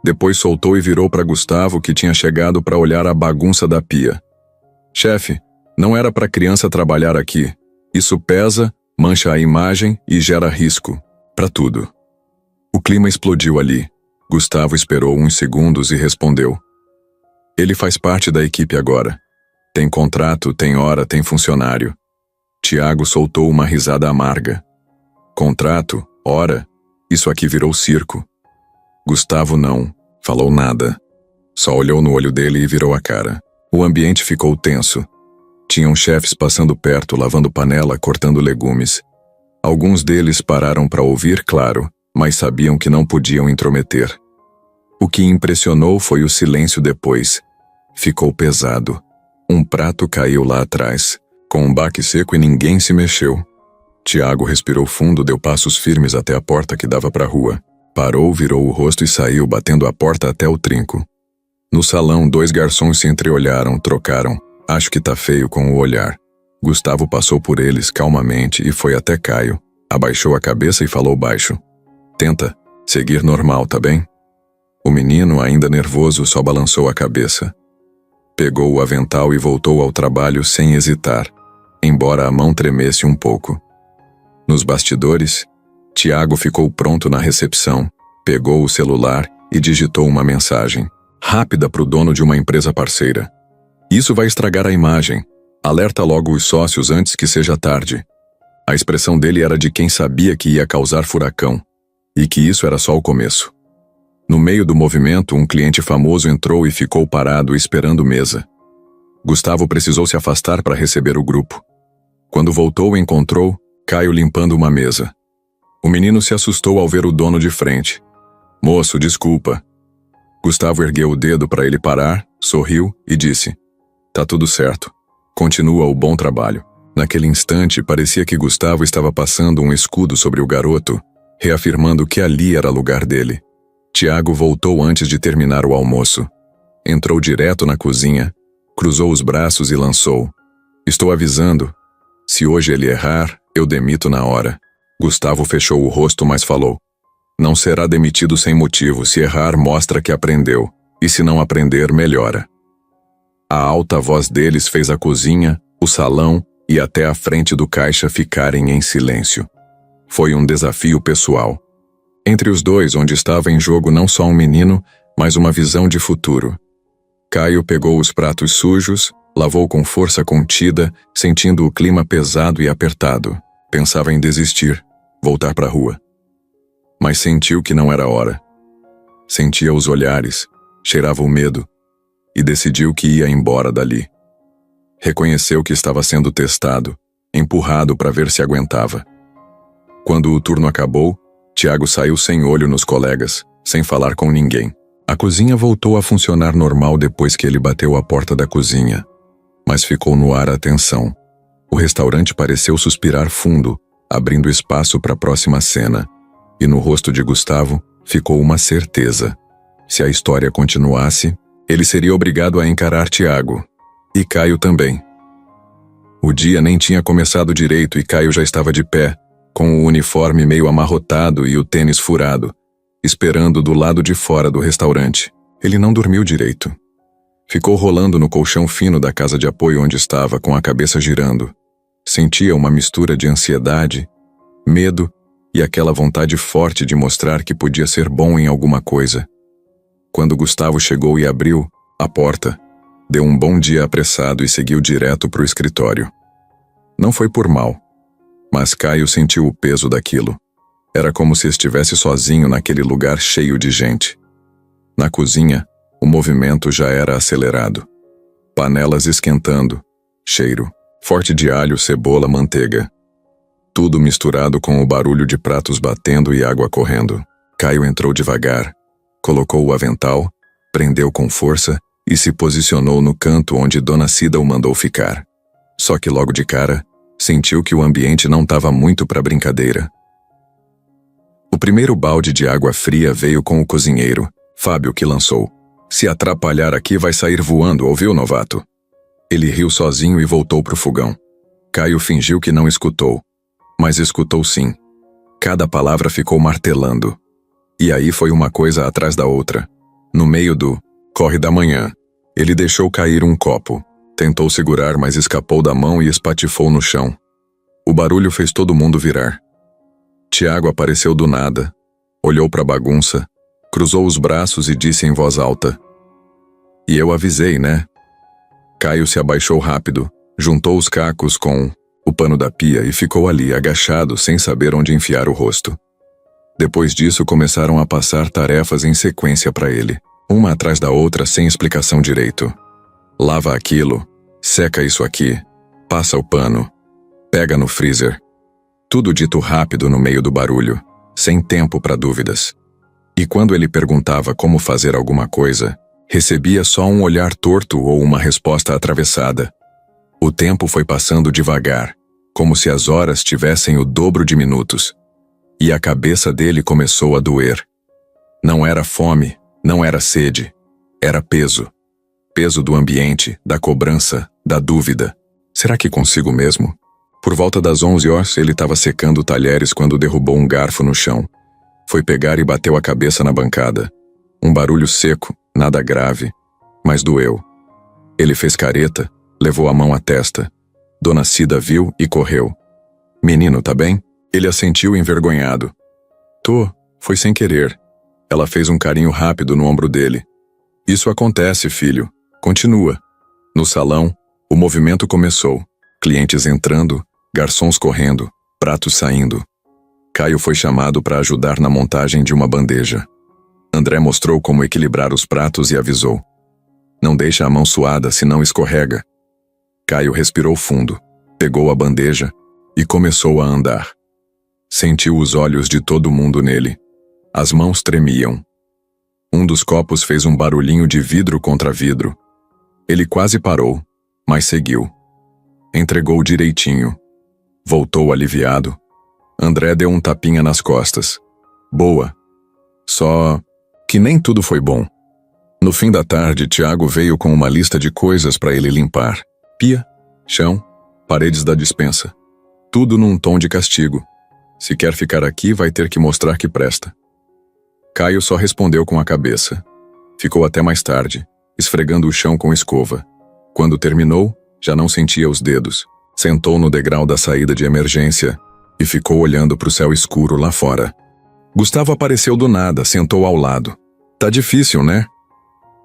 Depois soltou e virou para Gustavo, que tinha chegado para olhar a bagunça da pia. Chefe, não era para criança trabalhar aqui. Isso pesa, mancha a imagem e gera risco. Para tudo. O clima explodiu ali. Gustavo esperou uns segundos e respondeu. Ele faz parte da equipe agora. Tem contrato, tem hora, tem funcionário. Tiago soltou uma risada amarga. Contrato, hora, isso aqui virou circo. Gustavo não falou nada. Só olhou no olho dele e virou a cara. O ambiente ficou tenso. Tinham chefes passando perto, lavando panela, cortando legumes. Alguns deles pararam para ouvir, claro, mas sabiam que não podiam intrometer. O que impressionou foi o silêncio depois. Ficou pesado. Um prato caiu lá atrás, com um baque seco e ninguém se mexeu. Tiago respirou fundo, deu passos firmes até a porta que dava para a rua. Parou, virou o rosto e saiu, batendo a porta até o trinco. No salão, 2 garçons se entreolharam, trocaram. Acho que tá feio com o olhar. Gustavo passou por eles calmamente e foi até Caio. Abaixou a cabeça e falou baixo. Tenta seguir normal, tá bem? O menino, ainda nervoso, só balançou a cabeça. Pegou o avental e voltou ao trabalho sem hesitar, embora a mão tremesse um pouco. Nos bastidores, Tiago ficou pronto na recepção, pegou o celular e digitou uma mensagem, rápida para o dono de uma empresa parceira. Isso vai estragar a imagem. Alerta logo os sócios antes que seja tarde. A expressão dele era de quem sabia que ia causar furacão, e que isso era só o começo. No meio do movimento, um cliente famoso entrou e ficou parado esperando mesa. Gustavo precisou se afastar para receber o grupo. Quando voltou, encontrou Caio limpando uma mesa. O menino se assustou ao ver o dono de frente. Moço, desculpa. Gustavo ergueu o dedo para ele parar, sorriu e disse: Tá tudo certo. Continua o bom trabalho. Naquele instante, parecia que Gustavo estava passando um escudo sobre o garoto, reafirmando que ali era lugar dele. Tiago voltou antes de terminar o almoço. Entrou direto na cozinha, cruzou os braços e lançou. Estou avisando. Se hoje ele errar, eu demito na hora. Gustavo fechou o rosto, mas falou. Não será demitido sem motivo. Se errar, mostra que aprendeu. E se não aprender, melhora. A alta voz deles fez a cozinha, o salão e até a frente do caixa ficarem em silêncio. Foi um desafio pessoal. Entre os dois, onde estava em jogo não só um menino, mas uma visão de futuro. Caio pegou os pratos sujos, lavou com força contida, sentindo o clima pesado e apertado. Pensava em desistir, voltar para a rua. Mas sentiu que não era hora. Sentia os olhares, cheirava o medo, e decidiu que ia embora dali. Reconheceu que estava sendo testado, empurrado para ver se aguentava. Quando o turno acabou, Tiago saiu sem olho nos colegas, sem falar com ninguém. A cozinha voltou a funcionar normal depois que ele bateu a porta da cozinha, mas ficou no ar a tensão. O restaurante pareceu suspirar fundo, abrindo espaço para a próxima cena, e no rosto de Gustavo ficou uma certeza. Se a história continuasse, ele seria obrigado a encarar Tiago. E Caio também. O dia nem tinha começado direito e Caio já estava de pé, com o uniforme meio amarrotado e o tênis furado, esperando do lado de fora do restaurante. Ele não dormiu direito. Ficou rolando no colchão fino da casa de apoio onde estava, com a cabeça girando. Sentia uma mistura de ansiedade, medo e aquela vontade forte de mostrar que podia ser bom em alguma coisa. Quando Gustavo chegou e abriu a porta, deu um bom dia apressado e seguiu direto para o escritório. Não foi por mal, mas Caio sentiu o peso daquilo. Era como se estivesse sozinho naquele lugar cheio de gente. Na cozinha, o movimento já era acelerado. Panelas esquentando, cheiro forte de alho, cebola, manteiga. Tudo misturado com o barulho de pratos batendo e água correndo. Caio entrou devagar, colocou o avental, prendeu com força e se posicionou no canto onde Dona Cida o mandou ficar. Só que logo de cara, sentiu que o ambiente não estava muito para brincadeira. O primeiro balde de água fria veio com o cozinheiro, Fábio, que lançou: "Se atrapalhar aqui vai sair voando, ouviu, novato?" Ele riu sozinho e voltou pro fogão. Caio fingiu que não escutou, mas escutou sim. Cada palavra ficou martelando. E aí foi uma coisa atrás da outra. No meio do corre da manhã, ele deixou cair um copo. Tentou segurar, mas escapou da mão e espatifou no chão. O barulho fez todo mundo virar. Tiago apareceu do nada, olhou para a bagunça, cruzou os braços e disse em voz alta: "E eu avisei, né?" Caio se abaixou rápido, juntou os cacos com o pano da pia e ficou ali, agachado, sem saber onde enfiar o rosto. Depois disso, começaram a passar tarefas em sequência para ele, uma atrás da outra, sem explicação direito. Lava aquilo, seca isso aqui, passa o pano, pega no freezer. Tudo dito rápido no meio do barulho, sem tempo para dúvidas. E quando ele perguntava como fazer alguma coisa, recebia só um olhar torto ou uma resposta atravessada. O tempo foi passando devagar, como se as horas tivessem o dobro de minutos. E a cabeça dele começou a doer. Não era fome, não era sede, era peso. Peso do ambiente, da cobrança, da dúvida. Será que consigo mesmo? Por volta das 11 horas, ele estava secando talheres quando derrubou um garfo no chão. Foi pegar e bateu a cabeça na bancada. Um barulho seco, nada grave, mas doeu. Ele fez careta, levou a mão à testa. Dona Cida viu e correu. "Menino, tá bem?" Ele assentiu envergonhado. "Tô, foi sem querer." Ela fez um carinho rápido no ombro dele. "Isso acontece, filho. Continua." No salão, o movimento começou. Clientes entrando, garçons correndo, pratos saindo. Caio foi chamado para ajudar na montagem de uma bandeja. André mostrou como equilibrar os pratos e avisou: "Não deixa a mão suada, senão escorrega." Caio respirou fundo, pegou a bandeja e começou a andar. Sentiu os olhos de todo mundo nele. As mãos tremiam. Um dos copos fez um barulhinho de vidro contra vidro. Ele quase parou, mas seguiu. Entregou direitinho. Voltou aliviado. André deu um tapinha nas costas. "Boa. Só que nem tudo foi bom." No fim da tarde, Tiago veio com uma lista de coisas para ele limpar. Pia, chão, paredes da despensa. Tudo num tom de castigo. Se quer ficar aqui, vai ter que mostrar que presta. Caio só respondeu com a cabeça. Ficou até mais tarde, esfregando o chão com escova. Quando terminou, já não sentia os dedos. Sentou no degrau da saída de emergência e ficou olhando para o céu escuro lá fora. Gustavo apareceu do nada, sentou ao lado. Tá difícil, né?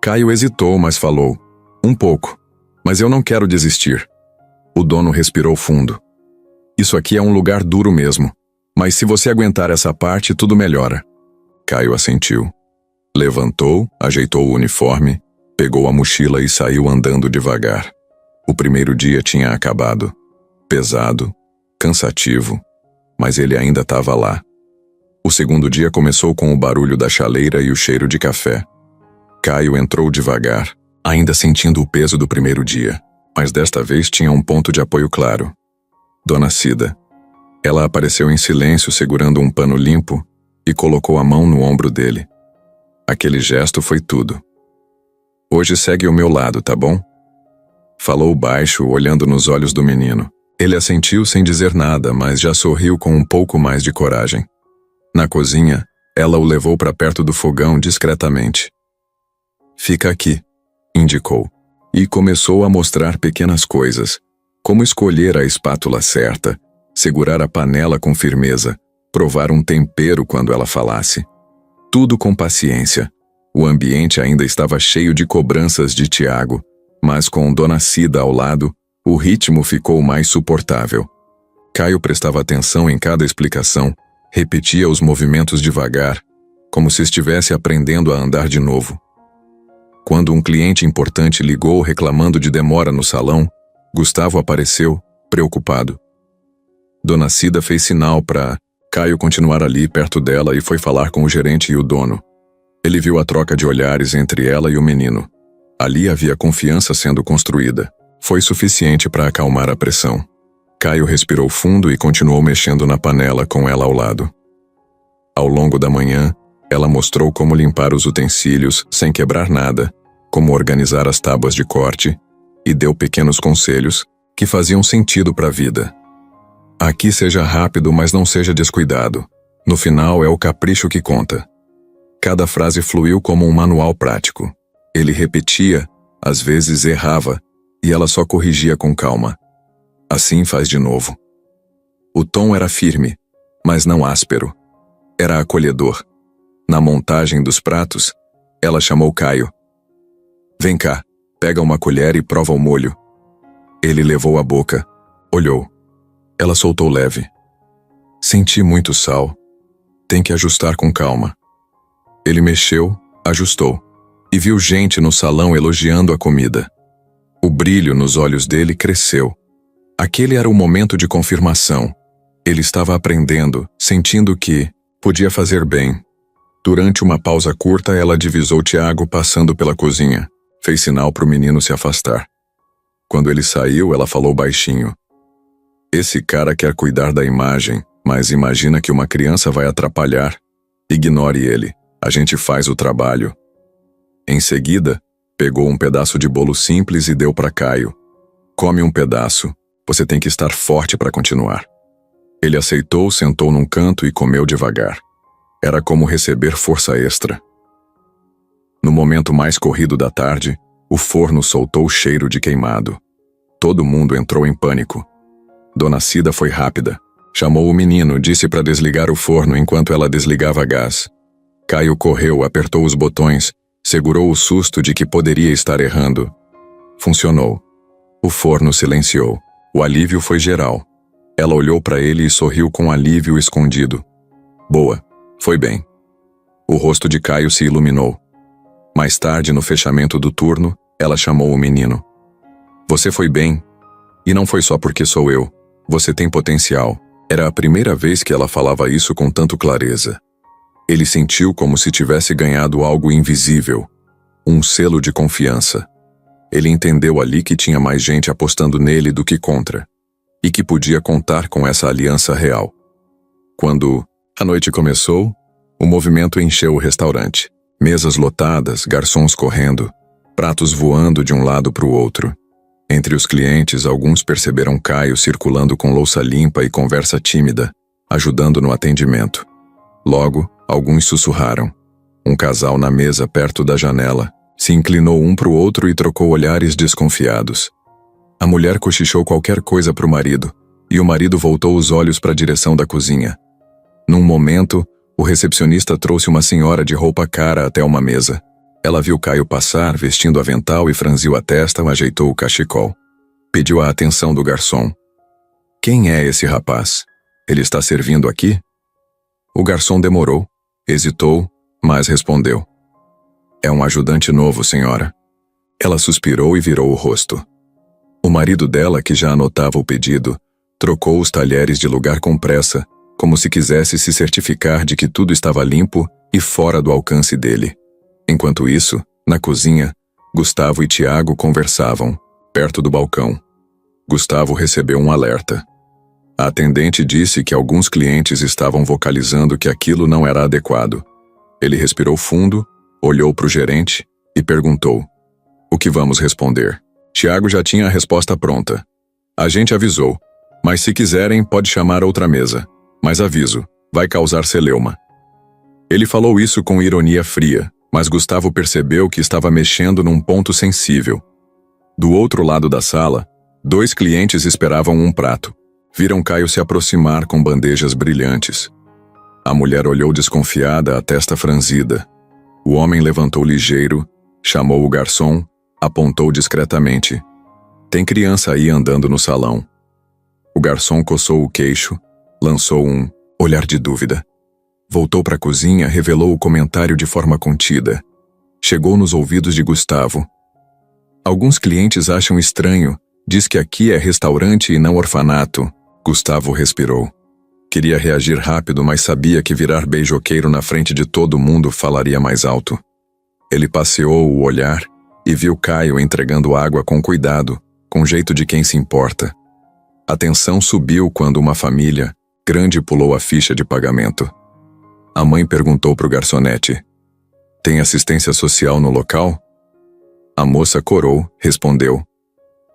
Caio hesitou, mas falou. Um pouco. Mas eu não quero desistir. O dono respirou fundo. Isso aqui é um lugar duro mesmo. Mas se você aguentar essa parte, tudo melhora. Caio assentiu. Levantou, ajeitou o uniforme, pegou a mochila e saiu andando devagar. O primeiro dia tinha acabado. Pesado, cansativo, mas ele ainda estava lá. O segundo dia começou com o barulho da chaleira e o cheiro de café. Caio entrou devagar, ainda sentindo o peso do primeiro dia, mas desta vez tinha um ponto de apoio claro. Dona Cida. Ela apareceu em silêncio segurando um pano limpo e colocou a mão no ombro dele. Aquele gesto foi tudo. Hoje segue ao meu lado, tá bom? Falou baixo, olhando nos olhos do menino. Ele assentiu sem dizer nada, mas já sorriu com um pouco mais de coragem. Na cozinha, ela o levou para perto do fogão discretamente. Fica aqui, indicou, e começou a mostrar pequenas coisas, como escolher a espátula certa, segurar a panela com firmeza, provar um tempero quando ela falasse. Tudo com paciência. O ambiente ainda estava cheio de cobranças de Tiago, mas com Dona Cida ao lado, o ritmo ficou mais suportável. Caio prestava atenção em cada explicação, repetia os movimentos devagar, como se estivesse aprendendo a andar de novo. Quando um cliente importante ligou reclamando de demora no salão, Gustavo apareceu, preocupado. Dona Cida fez sinal para Caio continuar ali perto dela e foi falar com o gerente e o dono. Ele viu a troca de olhares entre ela e o menino. Ali havia confiança sendo construída. Foi suficiente para acalmar a pressão. Caio respirou fundo e continuou mexendo na panela com ela ao lado. Ao longo da manhã, ela mostrou como limpar os utensílios sem quebrar nada, como organizar as tábuas de corte, e deu pequenos conselhos que faziam sentido para a vida. Aqui seja rápido, mas não seja descuidado. No final é o capricho que conta. Cada frase fluiu como um manual prático. Ele repetia, às vezes errava, e ela só corrigia com calma. Assim faz de novo. O tom era firme, mas não áspero. Era acolhedor. Na montagem dos pratos, ela chamou Caio. Vem cá, pega uma colher e prova o molho. Ele levou à boca, olhou. Ela soltou leve. Senti muito sal. Tem que ajustar com calma. Ele mexeu, ajustou, e viu gente no salão elogiando a comida. O brilho nos olhos dele cresceu. Aquele era o momento de confirmação. Ele estava aprendendo, sentindo que podia fazer bem. Durante uma pausa curta, ela divisou Tiago passando pela cozinha. Fez sinal para o menino se afastar. Quando ele saiu, ela falou baixinho. Esse cara quer cuidar da imagem, mas imagina que uma criança vai atrapalhar. Ignore ele. A gente faz o trabalho. Em seguida, pegou um pedaço de bolo simples e deu para Caio. Come um pedaço. Você tem que estar forte para continuar. Ele aceitou, sentou num canto e comeu devagar. Era como receber força extra. No momento mais corrido da tarde, o forno soltou o cheiro de queimado. Todo mundo entrou em pânico. Dona Cida foi rápida. Chamou o menino, disse para desligar o forno enquanto ela desligava gás. Caio correu, apertou os botões, segurou o susto de que poderia estar errando. Funcionou. O forno silenciou. O alívio foi geral. Ela olhou para ele e sorriu com alívio escondido. Boa, foi bem. O rosto de Caio se iluminou. Mais tarde, no fechamento do turno, ela chamou o menino. Você foi bem. E não foi só porque sou eu. Você tem potencial. Era a primeira vez que ela falava isso com tanto clareza. Ele sentiu como se tivesse ganhado algo invisível. Um selo de confiança. Ele entendeu ali que tinha mais gente apostando nele do que contra. E que podia contar com essa aliança real. Quando a noite começou, o movimento encheu o restaurante. Mesas lotadas, garçons correndo, pratos voando de um lado para o outro. Entre os clientes, alguns perceberam Caio circulando com louça limpa e conversa tímida, ajudando no atendimento. Logo, alguns sussurraram. Um casal na mesa perto da janela Se inclinou um para o outro e trocou olhares desconfiados. A mulher cochichou qualquer coisa para o marido, e o marido voltou os olhos para a direção da cozinha. Num momento, o recepcionista trouxe uma senhora de roupa cara até uma mesa. Ela viu Caio passar, vestindo avental e franziu a testa, ajeitou o cachecol. Pediu a atenção do garçom. Quem é esse rapaz? Ele está servindo aqui? O garçom demorou, hesitou, mas respondeu. É um ajudante novo, senhora. Ela suspirou e virou o rosto. O marido dela, que já anotava o pedido, trocou os talheres de lugar com pressa, como se quisesse se certificar de que tudo estava limpo e fora do alcance dele. Enquanto isso, na cozinha, Gustavo e Tiago conversavam, perto do balcão. Gustavo recebeu um alerta. A atendente disse que alguns clientes estavam vocalizando que aquilo não era adequado. Ele respirou fundo, olhou para o gerente e perguntou: o que vamos responder? Tiago já tinha a resposta pronta. A gente avisou, mas se quiserem pode chamar outra mesa. Mas aviso, vai causar celeuma. Ele falou isso com ironia fria, mas Gustavo percebeu que estava mexendo num ponto sensível. Do outro lado da sala, 2 clientes esperavam um prato. Viram Caio se aproximar com bandejas brilhantes. A mulher olhou desconfiada, a testa franzida. O homem levantou ligeiro, chamou o garçom, apontou discretamente. Tem criança aí andando no salão. O garçom coçou o queixo, lançou um olhar de dúvida. Voltou para a cozinha, revelou o comentário de forma contida. Chegou nos ouvidos de Gustavo. Alguns clientes acham estranho, diz que aqui é restaurante e não orfanato. Gustavo respirou. Queria reagir rápido, mas sabia que virar beijoqueiro na frente de todo mundo falaria mais alto. Ele passeou o olhar e viu Caio entregando água com cuidado, com jeito de quem se importa. A tensão subiu quando uma família grande pulou a ficha de pagamento. A mãe perguntou para o garçonete: tem assistência social no local? A moça corou, respondeu: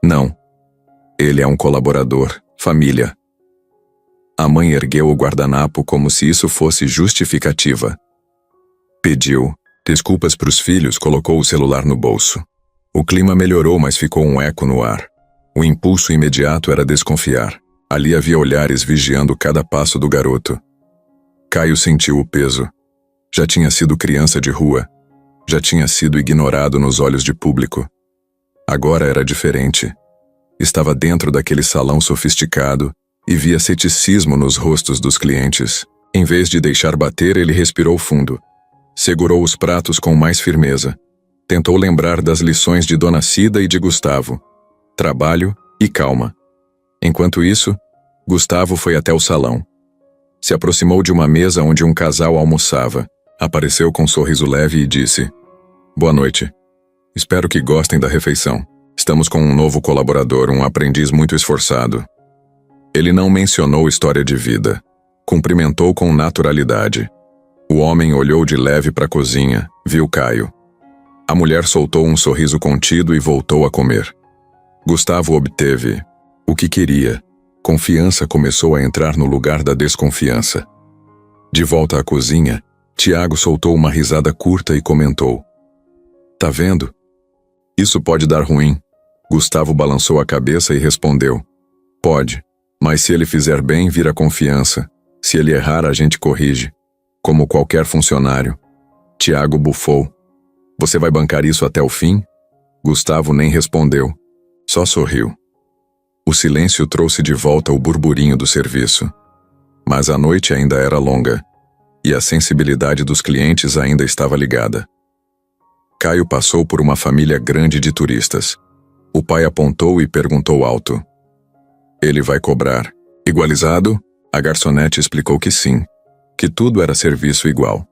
não. Ele é um colaborador, família. A mãe ergueu o guardanapo como se isso fosse justificativa. Pediu desculpas para os filhos, colocou o celular no bolso. O clima melhorou, mas ficou um eco no ar. O impulso imediato era desconfiar. Ali havia olhares vigiando cada passo do garoto. Caio sentiu o peso. Já tinha sido criança de rua. Já tinha sido ignorado nos olhos de público. Agora era diferente. Estava dentro daquele salão sofisticado e via ceticismo nos rostos dos clientes. Em vez de deixar bater, ele respirou fundo. Segurou os pratos com mais firmeza. Tentou lembrar das lições de Dona Cida e de Gustavo. Trabalho e calma. Enquanto isso, Gustavo foi até o salão. Se aproximou de uma mesa onde um casal almoçava. Apareceu com um sorriso leve e disse: boa noite. Espero que gostem da refeição. Estamos com um novo colaborador, um aprendiz muito esforçado. Ele não mencionou história de vida. Cumprimentou com naturalidade. O homem olhou de leve para a cozinha, viu Caio. A mulher soltou um sorriso contido e voltou a comer. Gustavo obteve o que queria. Confiança começou a entrar no lugar da desconfiança. De volta à cozinha, Tiago soltou uma risada curta e comentou: tá vendo? Isso pode dar ruim. Gustavo balançou a cabeça e respondeu: pode, mas se ele fizer bem, vira confiança. Se ele errar, a gente corrige. Como qualquer funcionário. Tiago bufou. Você vai bancar isso até o fim? Gustavo nem respondeu. Só sorriu. O silêncio trouxe de volta o burburinho do serviço. Mas a noite ainda era longa. E a sensibilidade dos clientes ainda estava ligada. Caio passou por uma família grande de turistas. O pai apontou e perguntou alto: ele vai cobrar igualizado? A garçonete explicou que sim, que tudo era serviço igual.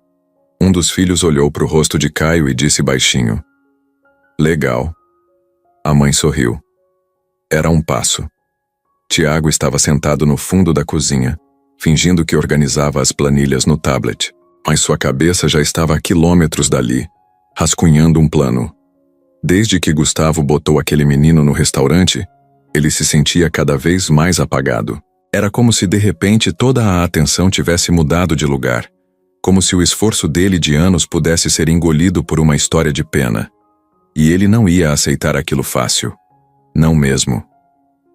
Um dos filhos olhou para o rosto de Caio e disse baixinho: legal. A mãe sorriu. Era um passo. Tiago estava sentado no fundo da cozinha, fingindo que organizava as planilhas no tablet, mas sua cabeça já estava a quilômetros dali, rascunhando um plano. Desde que Gustavo botou aquele menino no restaurante, ele se sentia cada vez mais apagado. Era como se de repente toda a atenção tivesse mudado de lugar, como se o esforço dele de anos pudesse ser engolido por uma história de pena. E ele não ia aceitar aquilo fácil. Não mesmo.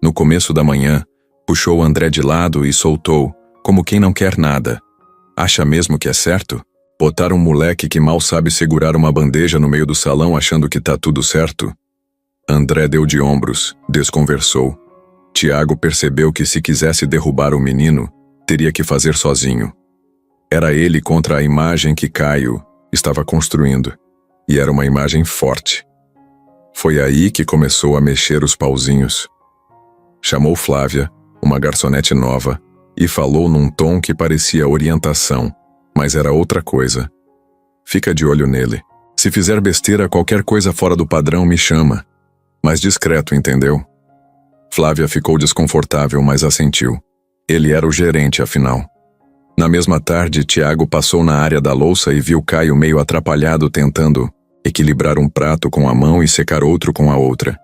No começo da manhã, puxou André de lado e soltou, como quem não quer nada. Acha mesmo que é certo? Botar um moleque que mal sabe segurar uma bandeja no meio do salão achando que tá tudo certo? André deu de ombros, desconversou. Tiago percebeu que se quisesse derrubar o menino, teria que fazer sozinho. Era ele contra a imagem que Caio estava construindo, e era uma imagem forte. Foi aí que começou a mexer os pauzinhos. Chamou Flávia, uma garçonete nova, e falou num tom que parecia orientação, mas era outra coisa. Fica de olho nele. Se fizer besteira, qualquer coisa fora do padrão me chama. Mais discreto, entendeu? Flávia ficou desconfortável, mas assentiu. Ele era o gerente, afinal. Na mesma tarde, Tiago passou na área da louça e viu Caio meio atrapalhado tentando equilibrar um prato com a mão e secar outro com a outra.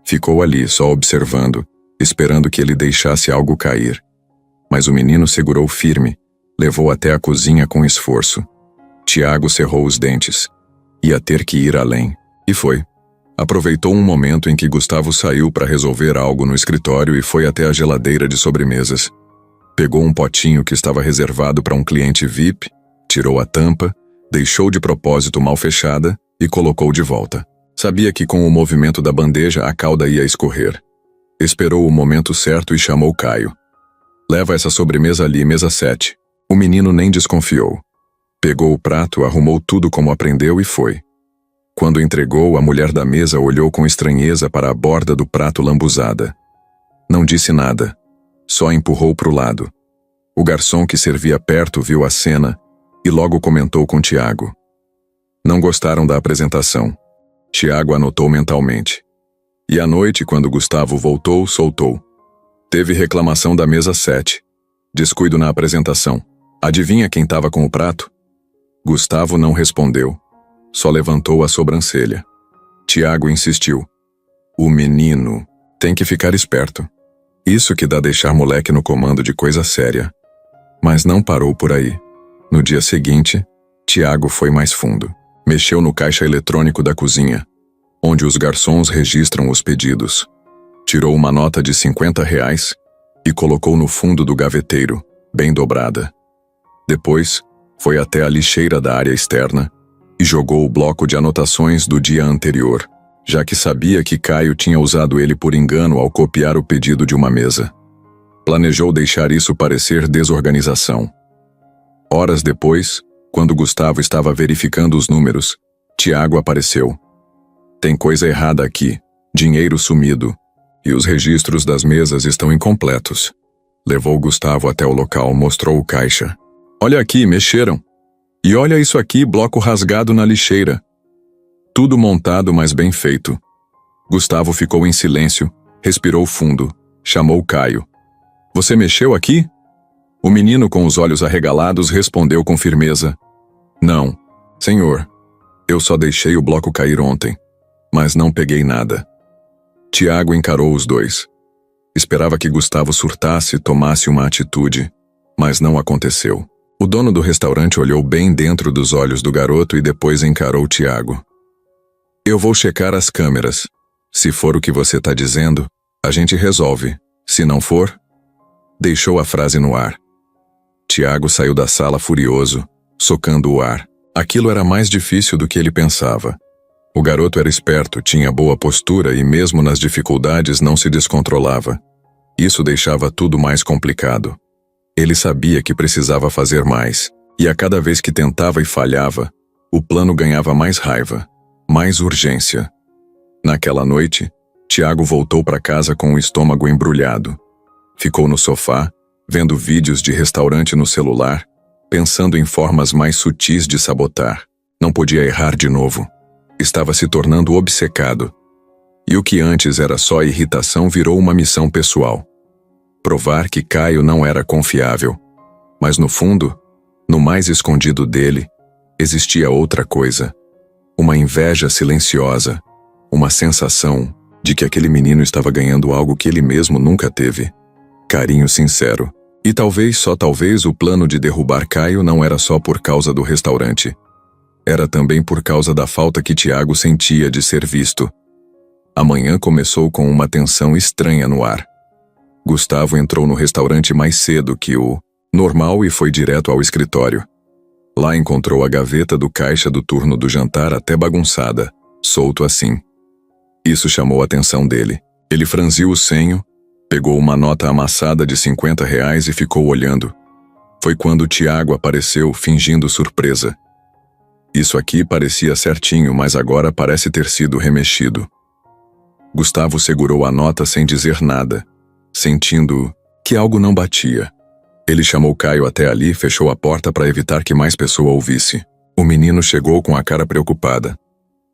Ficou ali, só observando, esperando que ele deixasse algo cair. Mas o menino segurou firme, levou até a cozinha com esforço. Tiago cerrou os dentes. Ia ter que ir além. E foi. Aproveitou um momento em que Gustavo saiu para resolver algo no escritório e foi até a geladeira de sobremesas. Pegou um potinho que estava reservado para um cliente VIP, tirou a tampa, deixou de propósito mal fechada e colocou de volta. Sabia que com o movimento da bandeja a calda ia escorrer. Esperou o momento certo e chamou Caio. Leva essa sobremesa ali, mesa 7. O menino nem desconfiou. Pegou o prato, arrumou tudo como aprendeu e foi. Quando entregou, a mulher da mesa olhou com estranheza para a borda do prato lambuzada. Não disse nada. Só empurrou para o lado. O garçom que servia perto viu a cena e logo comentou com Tiago. Não gostaram da apresentação. Tiago anotou mentalmente. E à noite, quando Gustavo voltou, soltou. Teve reclamação da mesa 7. Descuido na apresentação. Adivinha quem estava com o prato? Gustavo não respondeu. Só levantou a sobrancelha. Tiago insistiu. O menino tem que ficar esperto. Isso que dá deixar moleque no comando de coisa séria. Mas não parou por aí. No dia seguinte, Tiago foi mais fundo. Mexeu no caixa eletrônico da cozinha, onde os garçons registram os pedidos. Tirou uma nota de R$50 e colocou no fundo do gaveteiro, bem dobrada. Depois, foi até a lixeira da área externa e jogou o bloco de anotações do dia anterior, já que sabia que Caio tinha usado ele por engano ao copiar o pedido de uma mesa. Planejou deixar isso parecer desorganização. Horas depois, quando Gustavo estava verificando os números, Tiago apareceu. Tem coisa errada aqui, dinheiro sumido, e os registros das mesas estão incompletos. Levou Gustavo até o local, mostrou o caixa. Olha aqui, mexeram. E olha isso aqui, bloco rasgado na lixeira. Tudo montado, mas bem feito. Gustavo ficou em silêncio, respirou fundo, chamou Caio. Você mexeu aqui? O menino com os olhos arregalados respondeu com firmeza. Não, senhor. Eu só deixei o bloco cair ontem, mas não peguei nada. Tiago encarou os dois. Esperava que Gustavo surtasse e tomasse uma atitude, mas não aconteceu. O dono do restaurante olhou bem dentro dos olhos do garoto e depois encarou Tiago. Eu vou checar as câmeras. Se for o que você tá dizendo, a gente resolve. Se não for... Deixou a frase no ar. Tiago saiu da sala furioso, socando o ar. Aquilo era mais difícil do que ele pensava. O garoto era esperto, tinha boa postura e mesmo nas dificuldades não se descontrolava. Isso deixava tudo mais complicado. Ele sabia que precisava fazer mais, e a cada vez que tentava e falhava, o plano ganhava mais raiva, mais urgência. Naquela noite, Tiago voltou para casa com o estômago embrulhado. Ficou no sofá, vendo vídeos de restaurante no celular, pensando em formas mais sutis de sabotar. Não podia errar de novo. Estava se tornando obcecado. E o que antes era só irritação virou uma missão pessoal. Provar que Caio não era confiável. Mas no fundo, no mais escondido dele, existia outra coisa. Uma inveja silenciosa. Uma sensação de que aquele menino estava ganhando algo que ele mesmo nunca teve. Carinho sincero. E talvez, só talvez, o plano de derrubar Caio não era só por causa do restaurante. era também por causa da falta que Tiago sentia de ser visto. A manhã começou com uma tensão estranha no ar. Gustavo entrou no restaurante mais cedo que o normal e foi direto ao escritório. Lá encontrou a gaveta do caixa do turno do jantar até bagunçada, solto assim. Isso chamou a atenção dele. Ele franziu o senho, pegou uma nota amassada de R$ 50 e ficou olhando. Foi quando Tiago apareceu, fingindo surpresa. Isso aqui parecia certinho, mas agora parece ter sido remexido. Gustavo segurou a nota sem dizer nada, sentindo que algo não batia. Ele chamou Caio até ali e fechou a porta para evitar que mais pessoa ouvisse. O menino chegou com a cara preocupada.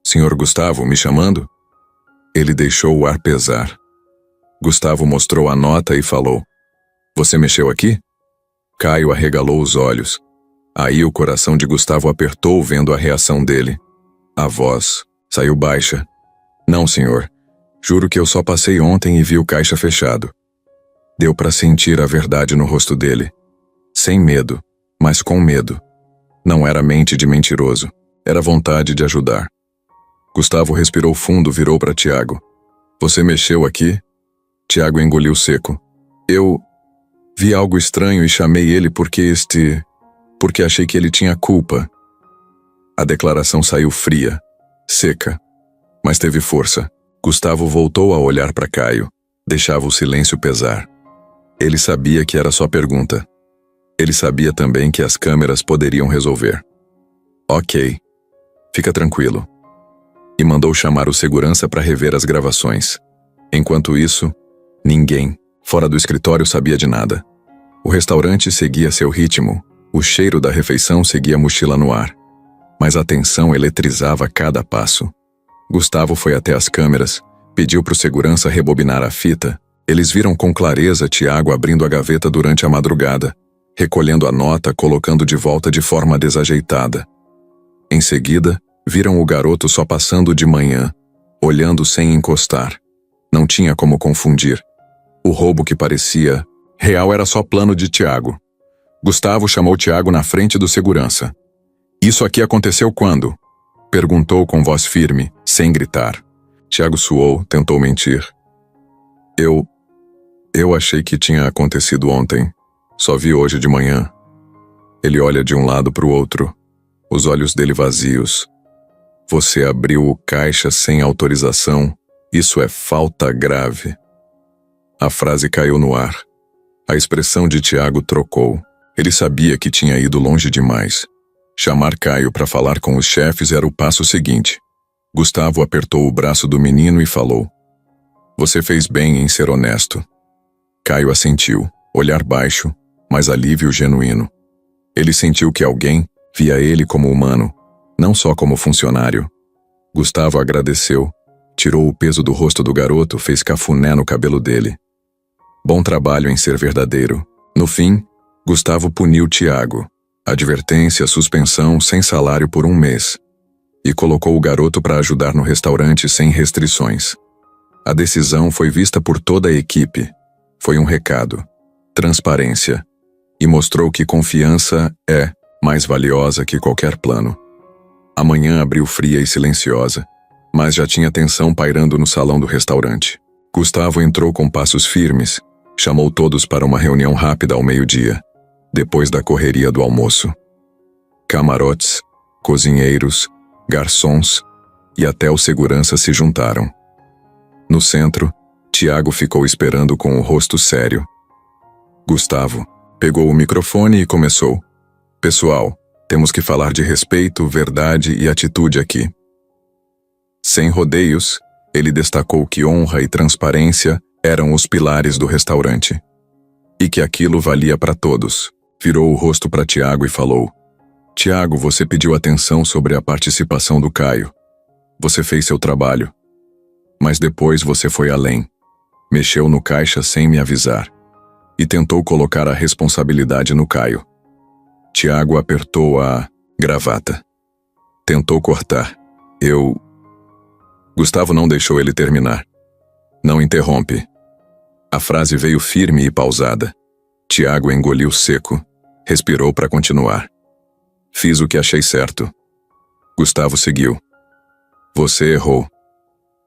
Senhor Gustavo, me chamando? Ele deixou o ar pesar. Gustavo mostrou a nota e falou: Você mexeu aqui? Caio arregalou os olhos. Aí o coração de Gustavo apertou vendo a reação dele. A voz saiu baixa. Não, senhor. Juro que eu só passei ontem e vi o caixa fechado. Deu para sentir a verdade no rosto dele. Sem medo, mas com medo. Não era mente de mentiroso. Era vontade de ajudar. Gustavo respirou fundo, virou para Tiago. Você mexeu aqui? Tiago engoliu seco. Eu vi algo estranho e chamei ele porque achei que ele tinha culpa. A declaração saiu fria, seca, mas teve força. Gustavo voltou a olhar para Caio. Deixava o silêncio pesar. Ele sabia que era só pergunta. Ele sabia também que as câmeras poderiam resolver. Ok. Fica tranquilo. E mandou chamar o segurança para rever as gravações. Enquanto isso, ninguém, fora do escritório, sabia de nada. O restaurante seguia seu ritmo, o cheiro da refeição seguia a mochila no ar. Mas a tensão eletrizava cada passo. Gustavo foi até as câmeras, pediu para o segurança rebobinar a fita. Eles viram com clareza Tiago abrindo a gaveta durante a madrugada, recolhendo a nota, colocando de volta de forma desajeitada. Em seguida, viram o garoto só passando de manhã, olhando sem encostar. Não tinha como confundir. O roubo que parecia real era só plano de Tiago. Gustavo chamou Tiago na frente do segurança. Isso aqui aconteceu quando? Perguntou com voz firme, sem gritar. Tiago suou, tentou mentir. Eu achei que tinha acontecido ontem. Só vi hoje de manhã. Ele olha de um lado para o outro, os olhos dele vazios. Você abriu o caixa sem autorização. Isso é falta grave. A frase caiu no ar. A expressão de Tiago trocou. Ele sabia que tinha ido longe demais. Chamar Caio para falar com os chefes era o passo seguinte. Gustavo apertou o braço do menino e falou: Você fez bem em ser honesto. Caio assentiu, olhar baixo, mas alívio genuíno. Ele sentiu que alguém via ele como humano, não só como funcionário. Gustavo agradeceu, tirou o peso do rosto do garoto, fez cafuné no cabelo dele. Bom trabalho em ser verdadeiro. No fim, Gustavo puniu Tiago. Advertência, suspensão, sem salário por 1 mês. E colocou o garoto para ajudar no restaurante sem restrições. A decisão foi vista por toda a equipe. Foi um recado. Transparência. E mostrou que confiança é mais valiosa que qualquer plano. A manhã abriu fria e silenciosa, mas já tinha tensão pairando no salão do restaurante. Gustavo entrou com passos firmes, chamou todos para uma reunião rápida ao meio-dia, depois da correria do almoço. Camarotes, cozinheiros, garçons e até o segurança se juntaram. No centro, Tiago ficou esperando com o rosto sério. Gustavo pegou o microfone e começou. Pessoal, temos que falar de respeito, verdade e atitude aqui. Sem rodeios, ele destacou que honra e transparência eram os pilares do restaurante. E que aquilo valia para todos. Virou o rosto para Tiago e falou: Tiago, você pediu atenção sobre a participação do Caio. Você fez seu trabalho. Mas depois você foi além. Mexeu no caixa sem me avisar. E tentou colocar a responsabilidade no Caio. Tiago apertou a gravata. Tentou cortar. Gustavo não deixou ele terminar. Não interrompe. A frase veio firme e pausada. Tiago engoliu seco. Respirou para continuar. Fiz o que achei certo. Gustavo seguiu. Você errou.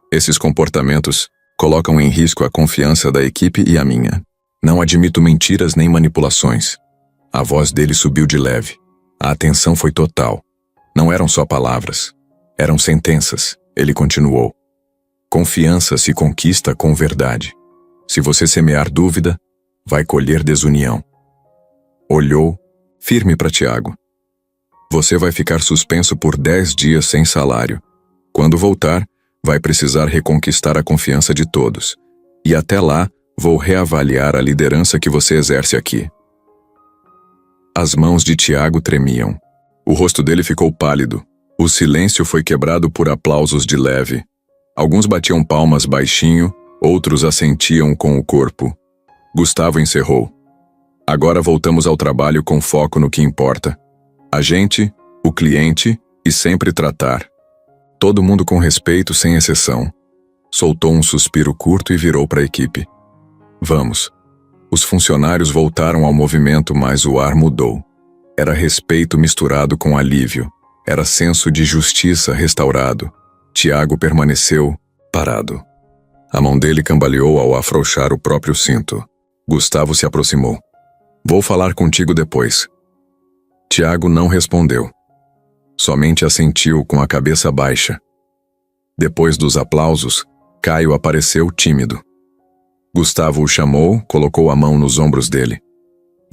Esses comportamentos colocam em risco a confiança da equipe e a minha. Não admito mentiras nem manipulações. A voz dele subiu de leve. A atenção foi total. Não eram só palavras. Eram sentenças. Ele continuou. Confiança se conquista com verdade. Se você semear dúvida, vai colher desunião. Olhou, firme para Tiago. Você vai ficar suspenso por 10 dias sem salário. Quando voltar, vai precisar reconquistar a confiança de todos. E até lá, vou reavaliar a liderança que você exerce aqui. As mãos de Tiago tremiam. O rosto dele ficou pálido. O silêncio foi quebrado por aplausos de leve. Alguns batiam palmas baixinho, outros assentiam com o corpo. Gustavo encerrou. Agora voltamos ao trabalho com foco no que importa. A gente, o cliente e sempre tratar. Todo mundo com respeito, sem exceção. Soltou um suspiro curto e virou para a equipe. Vamos. Os funcionários voltaram ao movimento, mas o ar mudou. Era respeito misturado com alívio. Era senso de justiça restaurado. Tiago permaneceu parado. A mão dele cambaleou ao afrouxar o próprio cinto. Gustavo se aproximou. Vou falar contigo depois. Tiago não respondeu. Somente assentiu com a cabeça baixa. Depois dos aplausos, Caio apareceu tímido. Gustavo o chamou, colocou a mão nos ombros dele.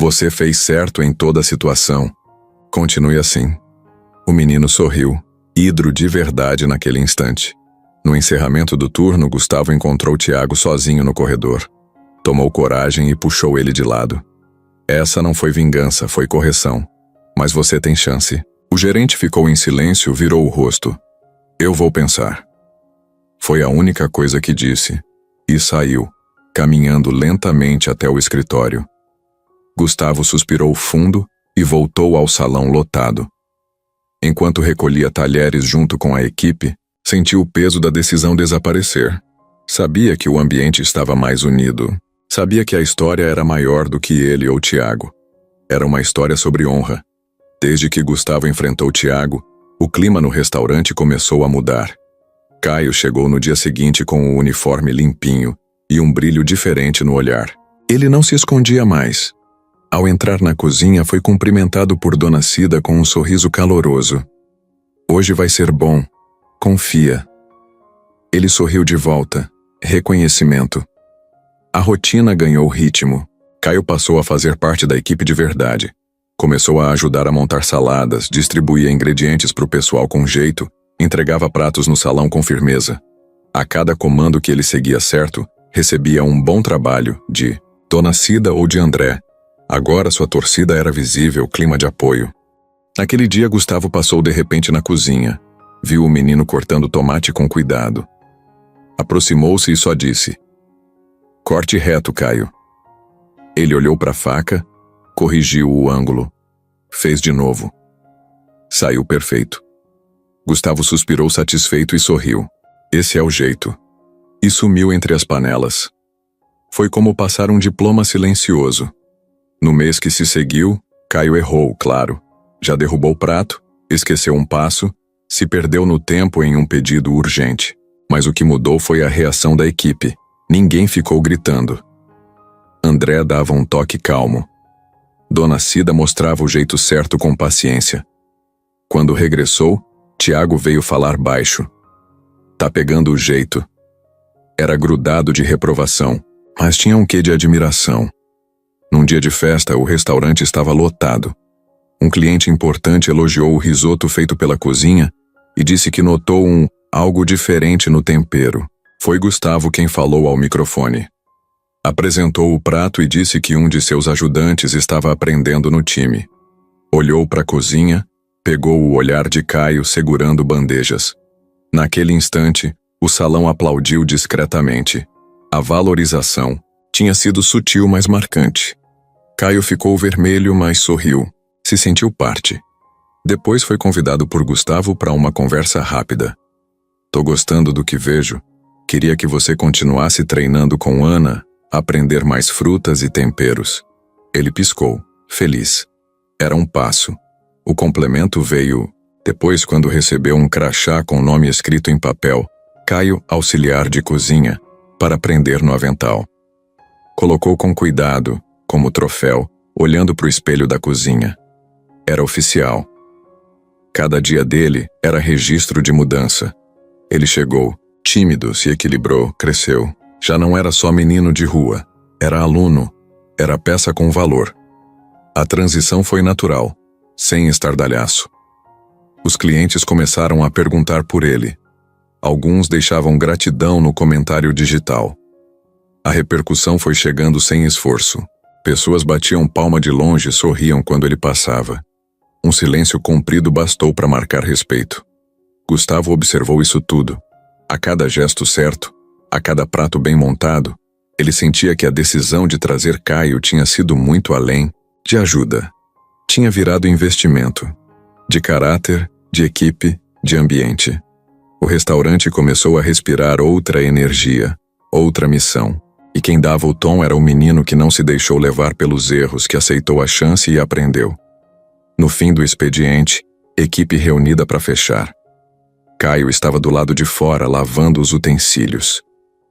Você fez certo em toda a situação. Continue assim. O menino sorriu, hidro de verdade naquele instante. No encerramento do turno, Gustavo encontrou Tiago sozinho no corredor. Tomou coragem e puxou ele de lado. Essa não foi vingança, foi correção. Mas você tem chance. O gerente ficou em silêncio, virou o rosto. Eu vou pensar. Foi a única coisa que disse. E saiu, caminhando lentamente até o escritório. Gustavo suspirou fundo e voltou ao salão lotado. Enquanto recolhia talheres junto com a equipe, sentiu o peso da decisão desaparecer. Sabia que o ambiente estava mais unido. Sabia que a história era maior do que ele ou Tiago. Era uma história sobre honra. Desde que Gustavo enfrentou Tiago, o clima no restaurante começou a mudar. Caio chegou no dia seguinte com o uniforme limpinho e um brilho diferente no olhar. Ele não se escondia mais. Ao entrar na cozinha, foi cumprimentado por Dona Cida com um sorriso caloroso. Hoje vai ser bom. Confia. Ele sorriu de volta. Reconhecimento. A rotina ganhou ritmo. Caio passou a fazer parte da equipe de verdade. Começou a ajudar a montar saladas, distribuía ingredientes para o pessoal com jeito, entregava pratos no salão com firmeza. A cada comando que ele seguia certo, recebia um bom trabalho de Dona Cida ou de André. Agora sua torcida era visível, clima de apoio. Naquele dia, Gustavo passou de repente na cozinha. Viu o menino cortando tomate com cuidado. Aproximou-se e só disse: corte reto, Caio. Ele olhou para a faca, corrigiu o ângulo. Fez de novo. Saiu perfeito. Gustavo suspirou satisfeito e sorriu. Esse é o jeito. E sumiu entre as panelas. Foi como passar um diploma silencioso. No mês que se seguiu, Caio errou, claro. Já derrubou o prato, esqueceu um passo, se perdeu no tempo em um pedido urgente. Mas o que mudou foi a reação da equipe. Ninguém ficou gritando. André dava um toque calmo. Dona Cida mostrava o jeito certo com paciência. Quando regressou, Tiago veio falar baixo. Tá pegando o jeito. Era grudado de reprovação, mas tinha um quê de admiração. Num dia de festa, o restaurante estava lotado. Um cliente importante elogiou o risoto feito pela cozinha e disse que notou algo diferente no tempero. Foi Gustavo quem falou ao microfone. Apresentou o prato e disse que um de seus ajudantes estava aprendendo no time. Olhou para a cozinha, pegou o olhar de Caio segurando bandejas. Naquele instante, o salão aplaudiu discretamente. A valorização tinha sido sutil, mas marcante. Caio ficou vermelho, mas sorriu. Se sentiu parte. Depois foi convidado por Gustavo para uma conversa rápida. Tô gostando do que vejo. Queria que você continuasse treinando com Ana, aprender mais frutas e temperos. Ele piscou, feliz. Era um passo. O complemento veio Depois, quando recebeu um crachá com o nome escrito em papel, Caio, auxiliar de cozinha, para prender no avental. Colocou com cuidado, como troféu, olhando para o espelho da cozinha. Era oficial. Cada dia dele era registro de mudança. Ele chegou, tímido, se equilibrou, cresceu. Já não era só menino de rua. Era aluno. Era peça com valor. A transição foi natural, sem estardalhaço. Os clientes começaram a perguntar por ele. Alguns deixavam gratidão no comentário digital. A repercussão foi chegando sem esforço. Pessoas batiam palma de longe e sorriam quando ele passava. Um silêncio comprido bastou para marcar respeito. Gustavo observou isso tudo. A cada gesto certo, a cada prato bem montado, ele sentia que a decisão de trazer Caio tinha sido muito além de ajuda. Tinha virado investimento. De caráter, de equipe, de ambiente. O restaurante começou a respirar outra energia, outra missão. E quem dava o tom era o menino que não se deixou levar pelos erros, que aceitou a chance e aprendeu. No fim do expediente, equipe reunida para fechar. Caio estava do lado de fora, lavando os utensílios.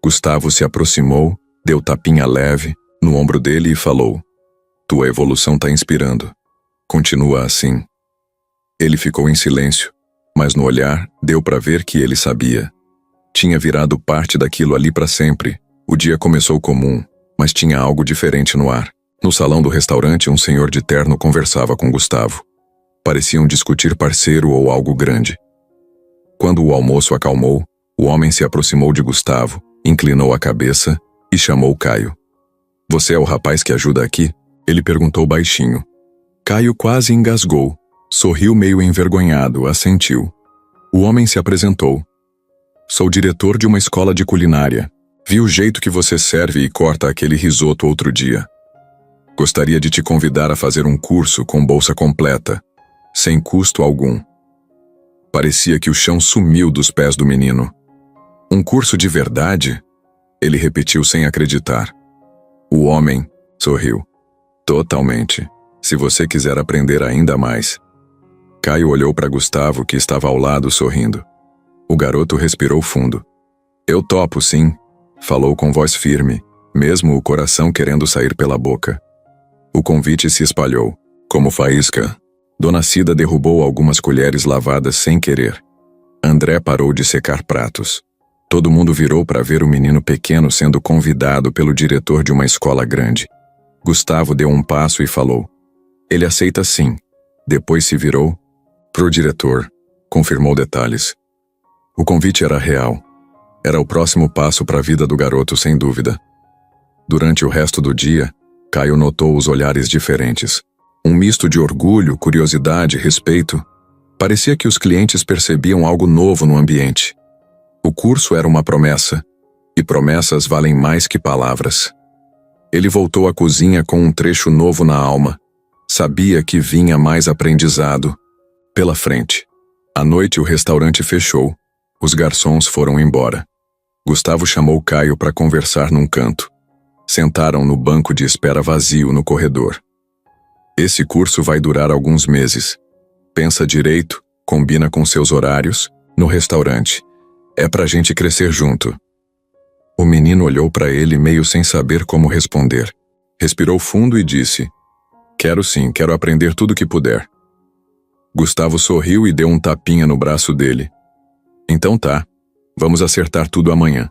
Gustavo se aproximou, deu tapinha leve no ombro dele e falou: "Tua evolução tá inspirando. Continua assim." Ele ficou em silêncio, mas no olhar deu para ver que ele sabia. Tinha virado parte daquilo ali para sempre. O dia começou comum, mas tinha algo diferente no ar. No salão do restaurante, um senhor de terno conversava com Gustavo. Pareciam discutir parceiro ou algo grande. Quando o almoço acalmou, o homem se aproximou de Gustavo, inclinou a cabeça e chamou Caio. "Você é o rapaz que ajuda aqui?" Ele perguntou baixinho. Caio quase engasgou, sorriu meio envergonhado, assentiu. O homem se apresentou. "Sou diretor de uma escola de culinária. Vi o jeito que você serve e corta aquele risoto outro dia. Gostaria de te convidar a fazer um curso com bolsa completa, sem custo algum." Parecia que o chão sumiu dos pés do menino. "Um curso de verdade?" Ele repetiu sem acreditar. O homem sorriu. "Totalmente. Se você quiser aprender ainda mais." Caio olhou para Gustavo, que estava ao lado, sorrindo. O garoto respirou fundo. "Eu topo, sim," falou com voz firme, mesmo o coração querendo sair pela boca. O convite se espalhou, como faísca. Dona Cida derrubou algumas colheres lavadas sem querer. André parou de secar pratos. Todo mundo virou para ver o menino pequeno sendo convidado pelo diretor de uma escola grande. Gustavo deu um passo e falou: "Ele aceita sim." Depois se virou pro diretor, confirmou detalhes. O convite era real. Era o próximo passo para a vida do garoto, sem dúvida. Durante o resto do dia, Caio notou os olhares diferentes. Um misto de orgulho, curiosidade, respeito. Parecia que os clientes percebiam algo novo no ambiente. O curso era uma promessa, e promessas valem mais que palavras. Ele voltou à cozinha com um trecho novo na alma. Sabia que vinha mais aprendizado pela frente. À noite o restaurante fechou. Os garçons foram embora. Gustavo chamou Caio para conversar num canto. Sentaram no banco de espera vazio no corredor. "Esse curso vai durar alguns meses. Pensa direito, combina com seus horários, no restaurante. É pra gente crescer junto." O menino olhou para ele meio sem saber como responder. Respirou fundo e disse: "Quero sim, quero aprender tudo que puder." Gustavo sorriu e deu um tapinha no braço dele. "Então tá, vamos acertar tudo amanhã."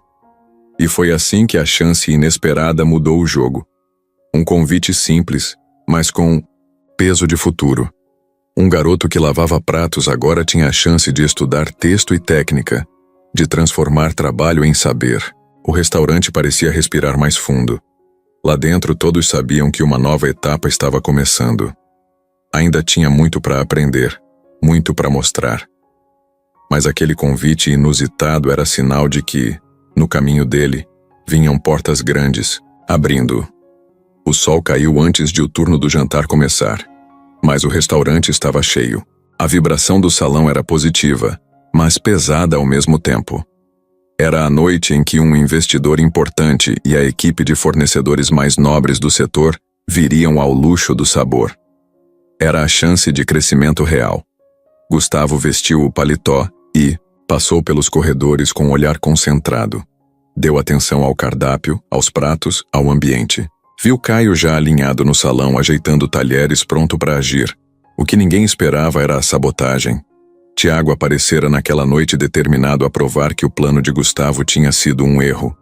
E foi assim que a chance inesperada mudou o jogo. Um convite simples, mas com peso de futuro. Um garoto que lavava pratos agora tinha a chance de estudar texto e técnica, de transformar trabalho em saber. O restaurante parecia respirar mais fundo. Lá dentro todos sabiam que uma nova etapa estava começando. Ainda tinha muito para aprender, muito para mostrar. Mas aquele convite inusitado era sinal de que, no caminho dele, vinham portas grandes, abrindo. O sol caiu antes de o turno do jantar começar, mas o restaurante estava cheio. A vibração do salão era positiva, mas pesada ao mesmo tempo. Era a noite em que um investidor importante e a equipe de fornecedores mais nobres do setor viriam ao luxo do sabor. Era a chance de crescimento real. Gustavo vestiu o paletó e passou pelos corredores com um olhar concentrado. Deu atenção ao cardápio, aos pratos, ao ambiente. Viu Caio já alinhado no salão, ajeitando talheres, pronto para agir. O que ninguém esperava era a sabotagem. Tiago aparecera naquela noite determinado a provar que o plano de Gustavo tinha sido um erro.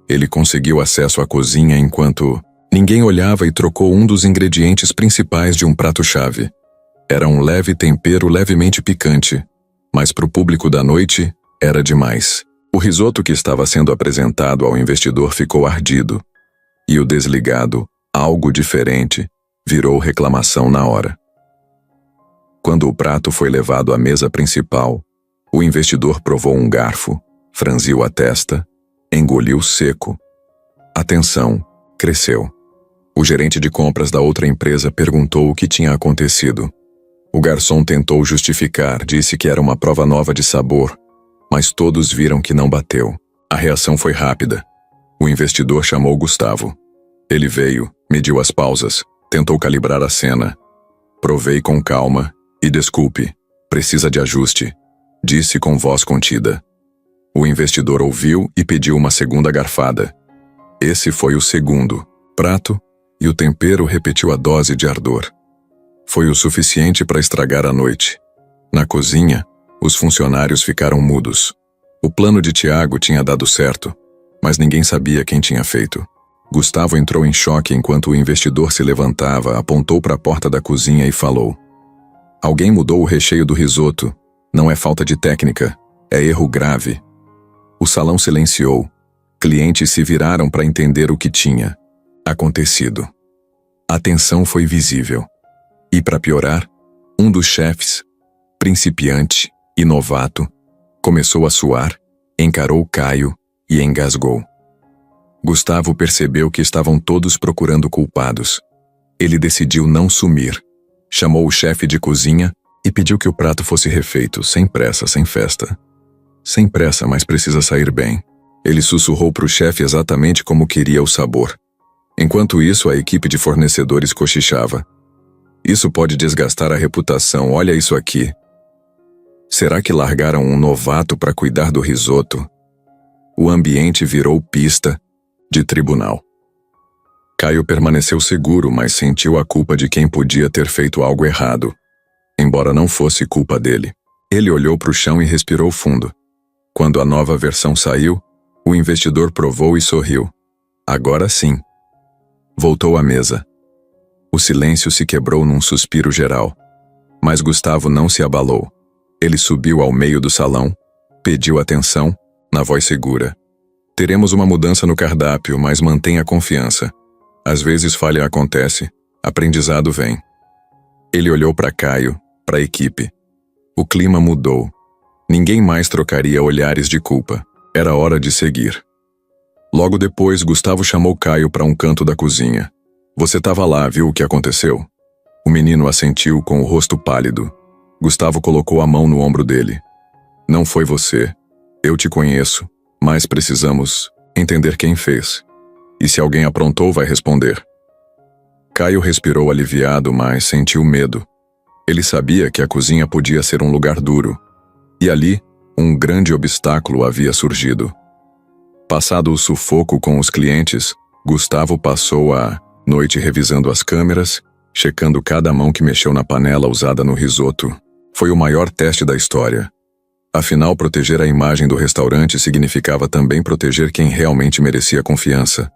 Ele conseguiu acesso à cozinha enquanto ninguém olhava e trocou um dos ingredientes principais de um prato-chave. Era um leve tempero levemente picante, mas para o público da noite era demais. O risoto que estava sendo apresentado ao investidor ficou ardido, e o desligado, algo diferente, virou reclamação na hora. Quando o prato foi levado à mesa principal, o investidor provou um garfo, franziu a testa, engoliu seco. A tensão cresceu. O gerente de compras da outra empresa perguntou o que tinha acontecido. O garçom tentou justificar, disse que era uma prova nova de sabor, mas todos viram que não bateu. A reação foi rápida. O investidor chamou Gustavo. Ele veio, mediu as pausas, tentou calibrar a cena. Provei com calma e desculpe, precisa de ajuste, disse com voz contida. O investidor ouviu e pediu uma segunda garfada. Esse foi o segundo prato e o tempero repetiu a dose de ardor. Foi o suficiente para estragar a noite. Na cozinha, os funcionários ficaram mudos. O plano de Tiago tinha dado certo, mas ninguém sabia quem tinha feito. Gustavo entrou em choque enquanto o investidor se levantava, apontou para a porta da cozinha e falou: "Alguém mudou o recheio do risoto. Não é falta de técnica, é erro grave." O salão silenciou. Clientes se viraram para entender o que tinha acontecido. A tensão foi visível. E para piorar, um dos chefes, principiante e novato, começou a suar, encarou Caio e engasgou. Gustavo percebeu que estavam todos procurando culpados. Ele decidiu não sumir. Chamou o chefe de cozinha e pediu que o prato fosse refeito, sem pressa, sem festa. Sem pressa, mas precisa sair bem. Ele sussurrou para o chefe exatamente como queria o sabor. Enquanto isso, a equipe de fornecedores cochichava. "Isso pode desgastar a reputação, olha isso aqui." Será que largaram um novato para cuidar do risoto? O ambiente virou pista de tribunal. Caio permaneceu seguro, mas sentiu a culpa de quem podia ter feito algo errado, embora não fosse culpa dele. Ele olhou para o chão e respirou fundo. Quando a nova versão saiu, o investidor provou e sorriu. Agora sim. Voltou à mesa. O silêncio se quebrou num suspiro geral. Mas Gustavo não se abalou. Ele subiu ao meio do salão, pediu atenção, na voz segura. "Teremos uma mudança no cardápio, mas mantenha a confiança. Às vezes falha acontece, aprendizado vem." Ele olhou para Caio, para a equipe. O clima mudou. Ninguém mais trocaria olhares de culpa. Era hora de seguir. Logo depois, Gustavo chamou Caio para um canto da cozinha. "Você estava lá, viu o que aconteceu?" O menino assentiu com o rosto pálido. Gustavo colocou a mão no ombro dele. "Não foi você. Eu te conheço, mas precisamos entender quem fez. E se alguém aprontou, vai responder." Caio respirou aliviado, mas sentiu medo. Ele sabia que a cozinha podia ser um lugar duro. E ali, um grande obstáculo havia surgido. Passado o sufoco com os clientes, Gustavo passou a noite revisando as câmeras, checando cada mão que mexeu na panela usada no risoto. Foi o maior teste da história. Afinal, proteger a imagem do restaurante significava também proteger quem realmente merecia confiança.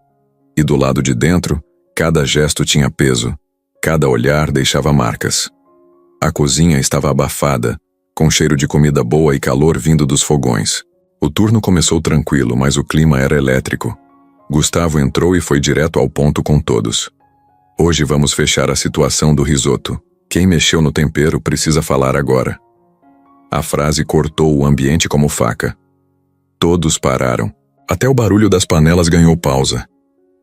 E do lado de dentro, cada gesto tinha peso, cada olhar deixava marcas. A cozinha estava abafada, com cheiro de comida boa e calor vindo dos fogões. O turno começou tranquilo, mas o clima era elétrico. Gustavo entrou e foi direto ao ponto com todos. "Hoje vamos fechar a situação do risoto. Quem mexeu no tempero precisa falar agora." A frase cortou o ambiente como faca. Todos pararam. Até o barulho das panelas ganhou pausa.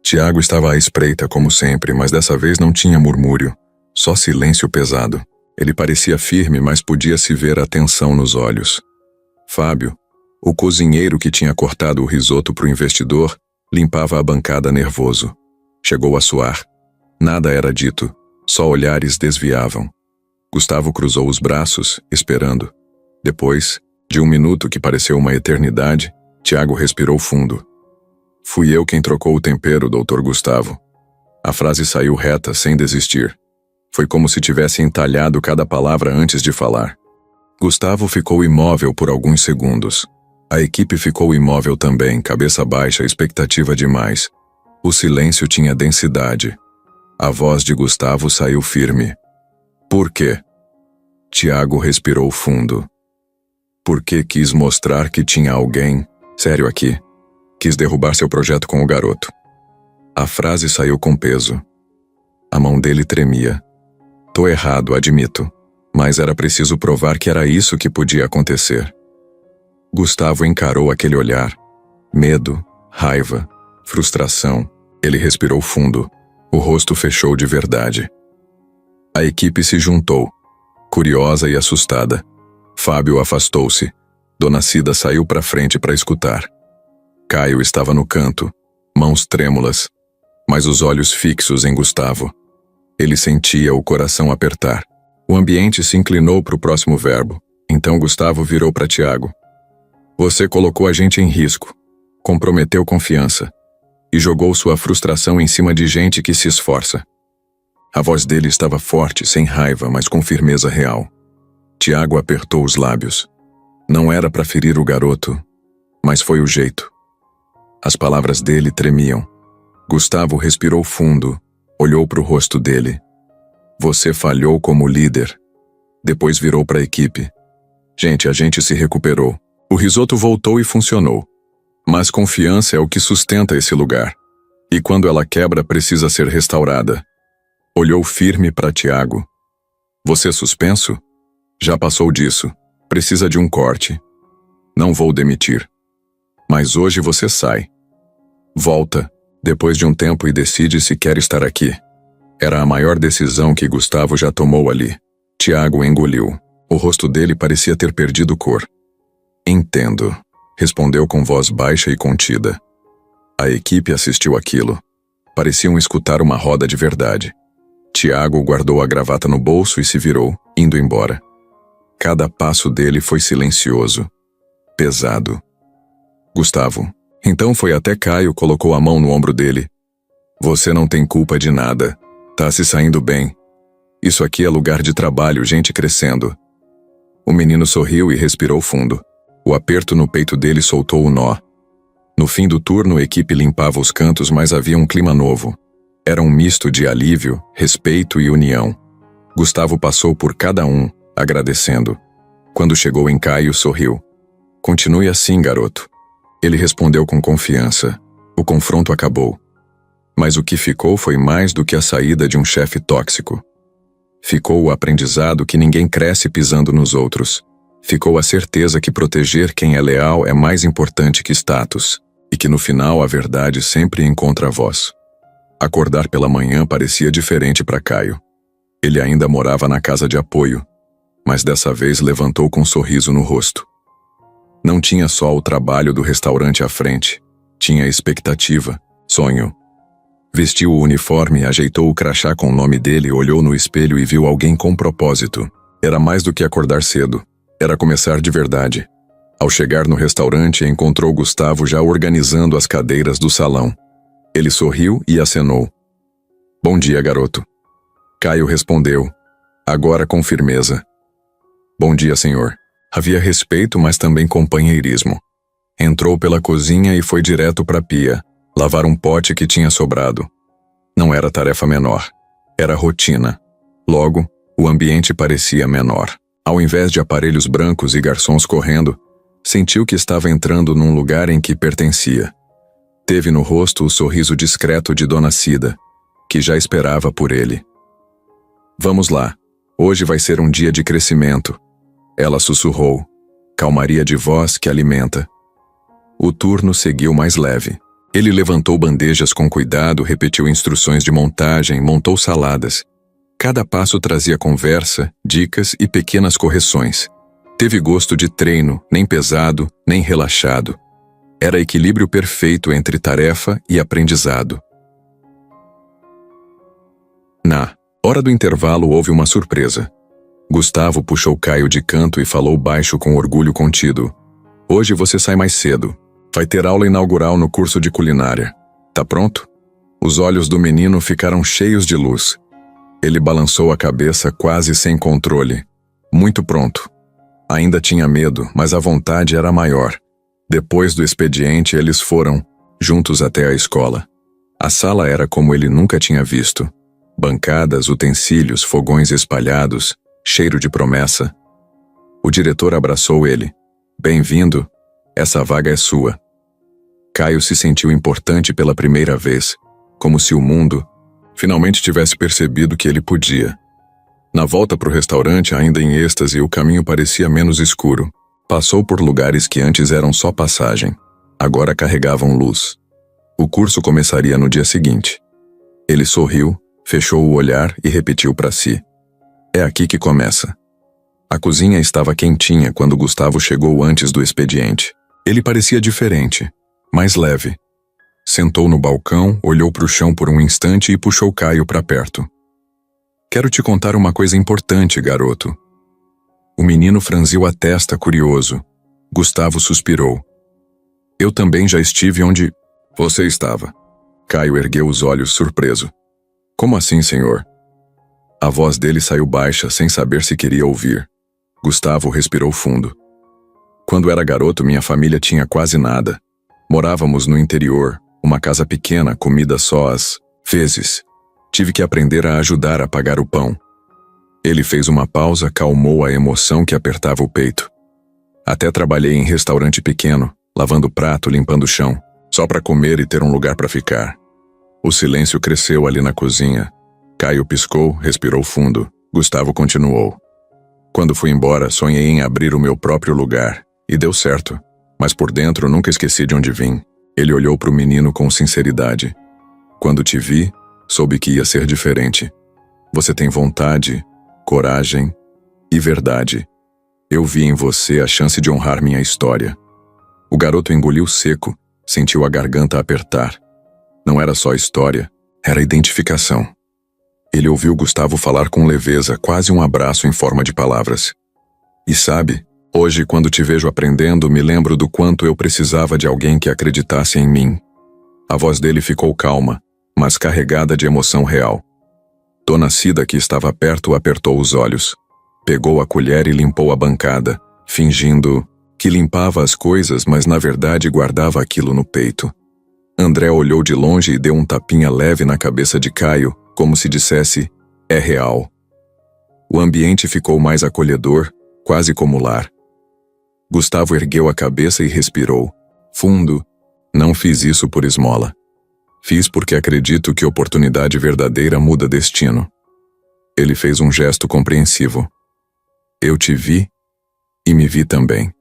Tiago estava à espreita, como sempre, mas dessa vez não tinha murmúrio, só silêncio pesado. Ele parecia firme, mas podia-se ver a tensão nos olhos. Fábio, o cozinheiro que tinha cortado o risoto para o investidor, limpava a bancada nervoso. Chegou a suar. Nada era dito, só olhares desviavam. Gustavo cruzou os braços, esperando. Depois, de um minuto que pareceu uma eternidade, Tiago respirou fundo. Fui eu quem trocou o tempero, Dr. Gustavo. A frase saiu reta, sem desistir. Foi como se tivesse entalhado cada palavra antes de falar. Gustavo ficou imóvel por alguns segundos. A equipe ficou imóvel também, cabeça baixa, expectativa demais. O silêncio tinha densidade. A voz de Gustavo saiu firme. Por quê? Tiago respirou fundo. Porque quis mostrar que tinha alguém, sério aqui. Quis derrubar seu projeto com o garoto. A frase saiu com peso. A mão dele tremia. Tô errado, admito. Mas era preciso provar que era isso que podia acontecer. Gustavo encarou aquele olhar. Medo, raiva, frustração. Ele respirou fundo. O rosto fechou de verdade. A equipe se juntou, curiosa e assustada. Fábio afastou-se. Dona Cida saiu para frente para escutar. Caio estava no canto, mãos trêmulas, mas os olhos fixos em Gustavo. Ele sentia o coração apertar. O ambiente se inclinou para o próximo verbo. Então Gustavo virou para Tiago. Você colocou a gente em risco, comprometeu confiança e jogou sua frustração em cima de gente que se esforça. A voz dele estava forte, sem raiva, mas com firmeza real. Tiago apertou os lábios. Não era para ferir o garoto, mas foi o jeito. As palavras dele tremiam. Gustavo respirou fundo, olhou para o rosto dele. Você falhou como líder. Depois virou para a equipe. Gente, a gente se recuperou. O risoto voltou e funcionou. Mas confiança é o que sustenta esse lugar. E quando ela quebra, precisa ser restaurada. Olhou firme para Tiago. Você suspenso? Já passou disso. Precisa de um corte. Não vou demitir. Mas hoje você sai. Volta, depois de um tempo e decide se quer estar aqui. Era a maior decisão que Gustavo já tomou ali. Tiago engoliu. O rosto dele parecia ter perdido cor. Entendo, respondeu com voz baixa e contida. A equipe assistiu aquilo. Pareciam escutar uma roda de verdade. Tiago guardou a gravata no bolso e se virou, indo embora. Cada passo dele foi silencioso, pesado. Gustavo. Então foi até Caio, colocou a mão no ombro dele. Você não tem culpa de nada. Tá se saindo bem. Isso aqui é lugar de trabalho, gente crescendo. O menino sorriu e respirou fundo. O aperto no peito dele soltou o nó. No fim do turno, a equipe limpava os cantos, mas havia um clima novo. Era um misto de alívio, respeito e união. Gustavo passou por cada um, agradecendo. Quando chegou em Caio, sorriu. Continue assim, garoto. Ele respondeu com confiança. O confronto acabou. Mas o que ficou foi mais do que a saída de um chefe tóxico. Ficou o aprendizado que ninguém cresce pisando nos outros. Ficou a certeza que proteger quem é leal é mais importante que status, e que no final a verdade sempre encontra a voz. Acordar pela manhã parecia diferente para Caio. Ele ainda morava na casa de apoio, mas dessa vez levantou com um sorriso no rosto. Não tinha só o trabalho do restaurante à frente, tinha expectativa, sonho. Vestiu o uniforme, ajeitou o crachá com o nome dele, olhou no espelho e viu alguém com propósito. Era mais do que acordar cedo, era começar de verdade. Ao chegar no restaurante, encontrou Gustavo já organizando as cadeiras do salão. Ele sorriu e acenou. Bom dia, garoto. Caio respondeu, agora com firmeza. Bom dia, senhor. Havia respeito, mas também companheirismo. Entrou pela cozinha e foi direto para a pia, lavar um pote que tinha sobrado. Não era tarefa menor. Era rotina. Logo, o ambiente parecia menor. Ao invés de aparelhos brancos e garçons correndo, sentiu que estava entrando num lugar em que pertencia. Teve no rosto o sorriso discreto de Dona Cida, que já esperava por ele. Vamos lá. Hoje vai ser um dia de crescimento. Ela sussurrou, calmaria de voz que alimenta. O turno seguiu mais leve. Ele levantou bandejas com cuidado, repetiu instruções de montagem, montou saladas. Cada passo trazia conversa, dicas e pequenas correções. Teve gosto de treino, nem pesado, nem relaxado. Era equilíbrio perfeito entre tarefa e aprendizado. Na hora do intervalo houve uma surpresa. Gustavo puxou Caio de canto e falou baixo com orgulho contido. Hoje você sai mais cedo. Vai ter aula inaugural no curso de culinária. Tá pronto? Os olhos do menino ficaram cheios de luz. Ele balançou a cabeça quase sem controle. Muito pronto. Ainda tinha medo, mas a vontade era maior. Depois do expediente, eles foram, juntos até a escola. A sala era como ele nunca tinha visto. Bancadas, utensílios, fogões espalhados, cheiro de promessa. O diretor abraçou ele. Bem-vindo, essa vaga é sua. Caio se sentiu importante pela primeira vez, como se o mundo finalmente tivesse percebido que ele podia. Na volta para o restaurante, ainda em êxtase, o caminho parecia menos escuro. Passou por lugares que antes eram só passagem. Agora carregavam luz. O curso começaria no dia seguinte. Ele sorriu, fechou o olhar e repetiu para si. É aqui que começa. A cozinha estava quentinha quando Gustavo chegou antes do expediente. Ele parecia diferente, mais leve. Sentou no balcão, olhou para o chão por um instante e puxou Caio para perto. Quero te contar uma coisa importante, garoto. O menino franziu a testa, curioso. Gustavo suspirou. Eu também já estive onde você estava. Caio ergueu os olhos, surpreso. Como assim, senhor? A voz dele saiu baixa, sem saber se queria ouvir. Gustavo respirou fundo. Quando era garoto, minha família tinha quase nada. Morávamos no interior, uma casa pequena, comida só às vezes. Tive que aprender a ajudar a pagar o pão. Ele fez uma pausa, calmou a emoção que apertava o peito. Até trabalhei em restaurante pequeno, lavando prato, limpando o chão, só para comer e ter um lugar para ficar. O silêncio cresceu ali na cozinha. Caio piscou, respirou fundo. Gustavo continuou. Quando fui embora, sonhei em abrir o meu próprio lugar. E deu certo. Mas por dentro, nunca esqueci de onde vim. Ele olhou para o menino com sinceridade. Quando te vi, soube que ia ser diferente. Você tem vontade, coragem e verdade. Eu vi em você a chance de honrar minha história. O garoto engoliu seco, sentiu a garganta apertar. Não era só história, era identificação. Ele ouviu Gustavo falar com leveza, quase um abraço em forma de palavras. E sabe, hoje quando te vejo aprendendo, me lembro do quanto eu precisava de alguém que acreditasse em mim. A voz dele ficou calma, mas carregada de emoção real. Dona Cida, que estava perto, apertou os olhos. Pegou a colher e limpou a bancada, fingindo que limpava as coisas, mas na verdade guardava aquilo no peito. André olhou de longe e deu um tapinha leve na cabeça de Caio, como se dissesse, é real. O ambiente ficou mais acolhedor, quase como lar. Gustavo ergueu a cabeça e respirou. Fundo, não fiz isso por esmola. Fiz porque acredito que oportunidade verdadeira muda destino. Ele fez um gesto compreensivo. Eu te vi e me vi também.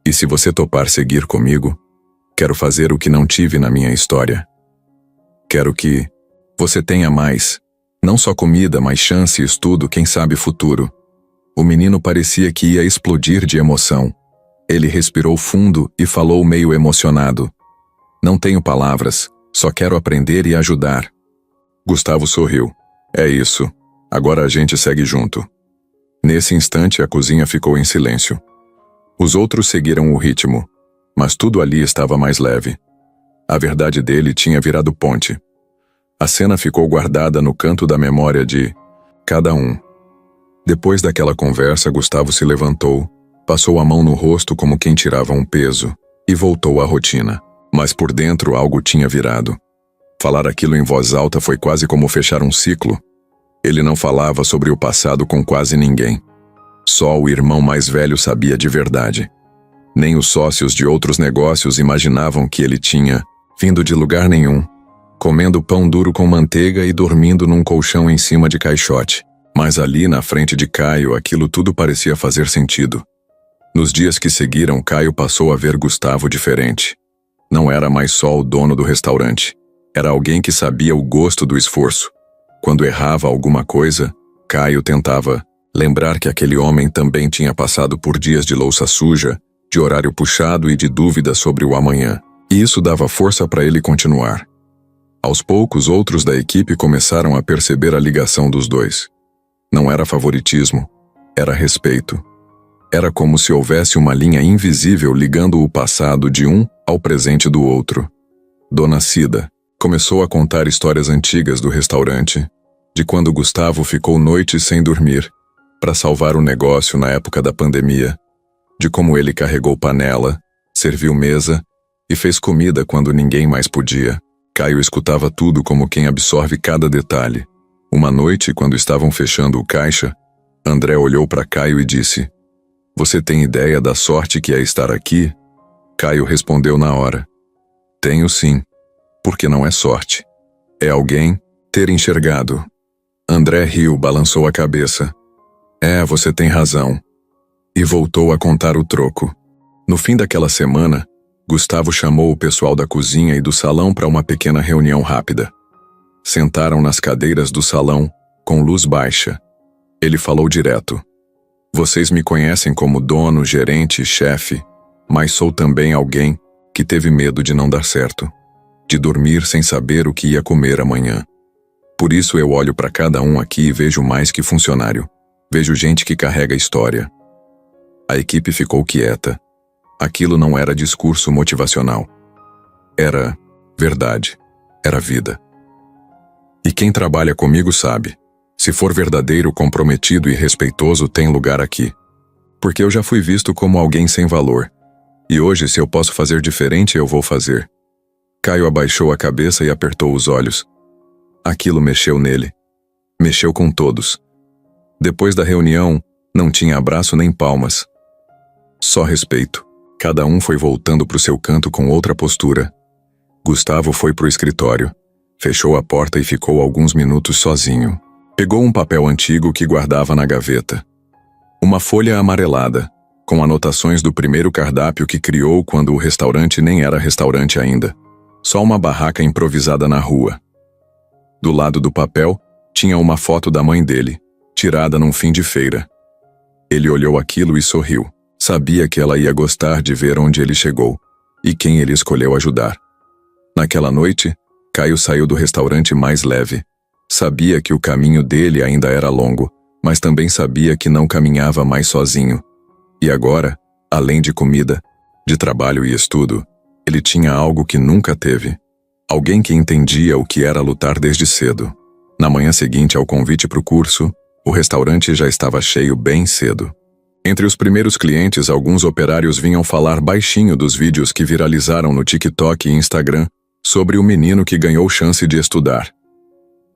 E se você topar seguir comigo, quero fazer o que não tive na minha história. Quero que você tenha mais, não só comida, mas chance, estudo, quem sabe futuro. O menino parecia que ia explodir de emoção. Ele respirou fundo e falou meio emocionado. Não tenho palavras, só quero aprender e ajudar. Gustavo sorriu. É isso, agora a gente segue junto. Nesse instante a cozinha ficou em silêncio. Os outros seguiram o ritmo, mas tudo ali estava mais leve. A verdade dele tinha virado ponte. A cena ficou guardada no canto da memória de cada um. Depois daquela conversa, Gustavo se levantou, passou a mão no rosto como quem tirava um peso, e voltou à rotina. Mas por dentro algo tinha virado. Falar aquilo em voz alta foi quase como fechar um ciclo. Ele não falava sobre o passado com quase ninguém. Só o irmão mais velho sabia de verdade. Nem os sócios de outros negócios imaginavam que ele tinha vindo de lugar nenhum, comendo pão duro com manteiga e dormindo num colchão em cima de caixote. Mas ali, na frente de Caio, aquilo tudo parecia fazer sentido. Nos dias que seguiram, Caio passou a ver Gustavo diferente. Não era mais só o dono do restaurante. Era alguém que sabia o gosto do esforço. Quando errava alguma coisa, Caio tentava lembrar que aquele homem também tinha passado por dias de louça suja, de horário puxado e de dúvidas sobre o amanhã. E isso dava força para ele continuar. Aos poucos, outros da equipe começaram a perceber a ligação dos dois. Não era favoritismo, Era respeito. Era como se houvesse uma linha invisível ligando o passado de um ao presente do outro. Dona Cida começou a contar histórias antigas do restaurante, de quando Gustavo ficou noites sem dormir para salvar o negócio na época da pandemia, de como ele carregou panela, serviu mesa e fez comida quando ninguém mais podia. Caio escutava tudo como quem absorve cada detalhe. Uma noite, quando estavam fechando o caixa, André olhou para Caio e disse: "Você tem ideia da sorte que é estar aqui?" Caio respondeu na hora: "Tenho sim, porque não é sorte. É alguém ter enxergado." André riu, balançou a cabeça. Você tem razão." E voltou a contar o troco. No fim daquela semana, Gustavo chamou o pessoal da cozinha e do salão para uma pequena reunião rápida. Sentaram nas cadeiras do salão, com luz baixa. Ele falou direto: "Vocês me conhecem como dono, gerente, chefe, mas sou também alguém que teve medo de não dar certo, de dormir sem saber o que ia comer amanhã. Por isso eu olho para cada um aqui e vejo mais que funcionário. Vejo gente que carrega história." A equipe ficou quieta. Aquilo não era discurso motivacional. Era verdade. Era vida. E quem trabalha comigo sabe. Se for verdadeiro, comprometido e respeitoso, tem lugar aqui. Porque eu já fui visto como alguém sem valor. E hoje, se eu posso fazer diferente, eu vou fazer. Caio abaixou a cabeça e apertou os olhos. Aquilo mexeu nele. Mexeu com todos. Depois da reunião, não tinha abraço nem palmas. Só respeito. Cada um foi voltando para o seu canto com outra postura. Gustavo foi para o escritório. Fechou a porta e ficou alguns minutos sozinho. Pegou um papel antigo que guardava na gaveta. Uma folha amarelada, com anotações do primeiro cardápio que criou quando o restaurante nem era restaurante ainda. Só uma barraca improvisada na rua. Do lado do papel, tinha uma foto da mãe dele, tirada num fim de feira. Ele olhou aquilo e sorriu. Sabia que ela ia gostar de ver onde ele chegou e quem ele escolheu ajudar. Naquela noite, Caio saiu do restaurante mais leve. Sabia que o caminho dele ainda era longo, mas também sabia que não caminhava mais sozinho. E agora, além de comida, de trabalho e estudo, ele tinha algo que nunca teve. Alguém que entendia o que era lutar desde cedo. Na manhã seguinte ao convite para o curso, o restaurante já estava cheio bem cedo. Entre os primeiros clientes, alguns operários vinham falar baixinho dos vídeos que viralizaram no TikTok e Instagram sobre o menino que ganhou chance de estudar.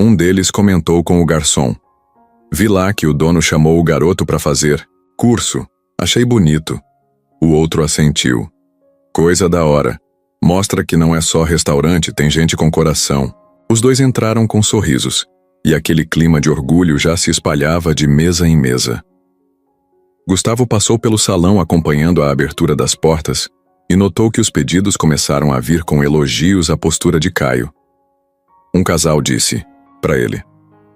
Um deles comentou com o garçom: "Vi lá que o dono chamou o garoto para fazer curso. Achei bonito." O outro assentiu: "Coisa da hora. Mostra que não é só restaurante, tem gente com coração." Os dois entraram com sorrisos, e aquele clima de orgulho já se espalhava de mesa em mesa. Gustavo passou pelo salão acompanhando a abertura das portas e notou que os pedidos começaram a vir com elogios à postura de Caio. Um casal disse para ele: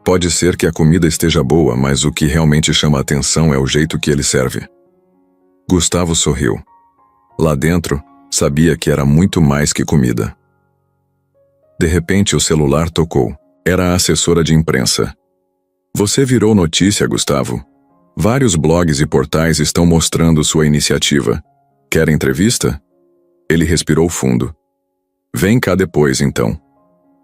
"Pode ser que a comida esteja boa, mas o que realmente chama a atenção é o jeito que ele serve." Gustavo sorriu. Lá dentro, sabia que era muito mais que comida. De repente, o celular tocou. Era a assessora de imprensa. "Você virou notícia, Gustavo. Vários blogs e portais estão mostrando sua iniciativa. Quer entrevista?" Ele respirou fundo. "Vem cá depois, então."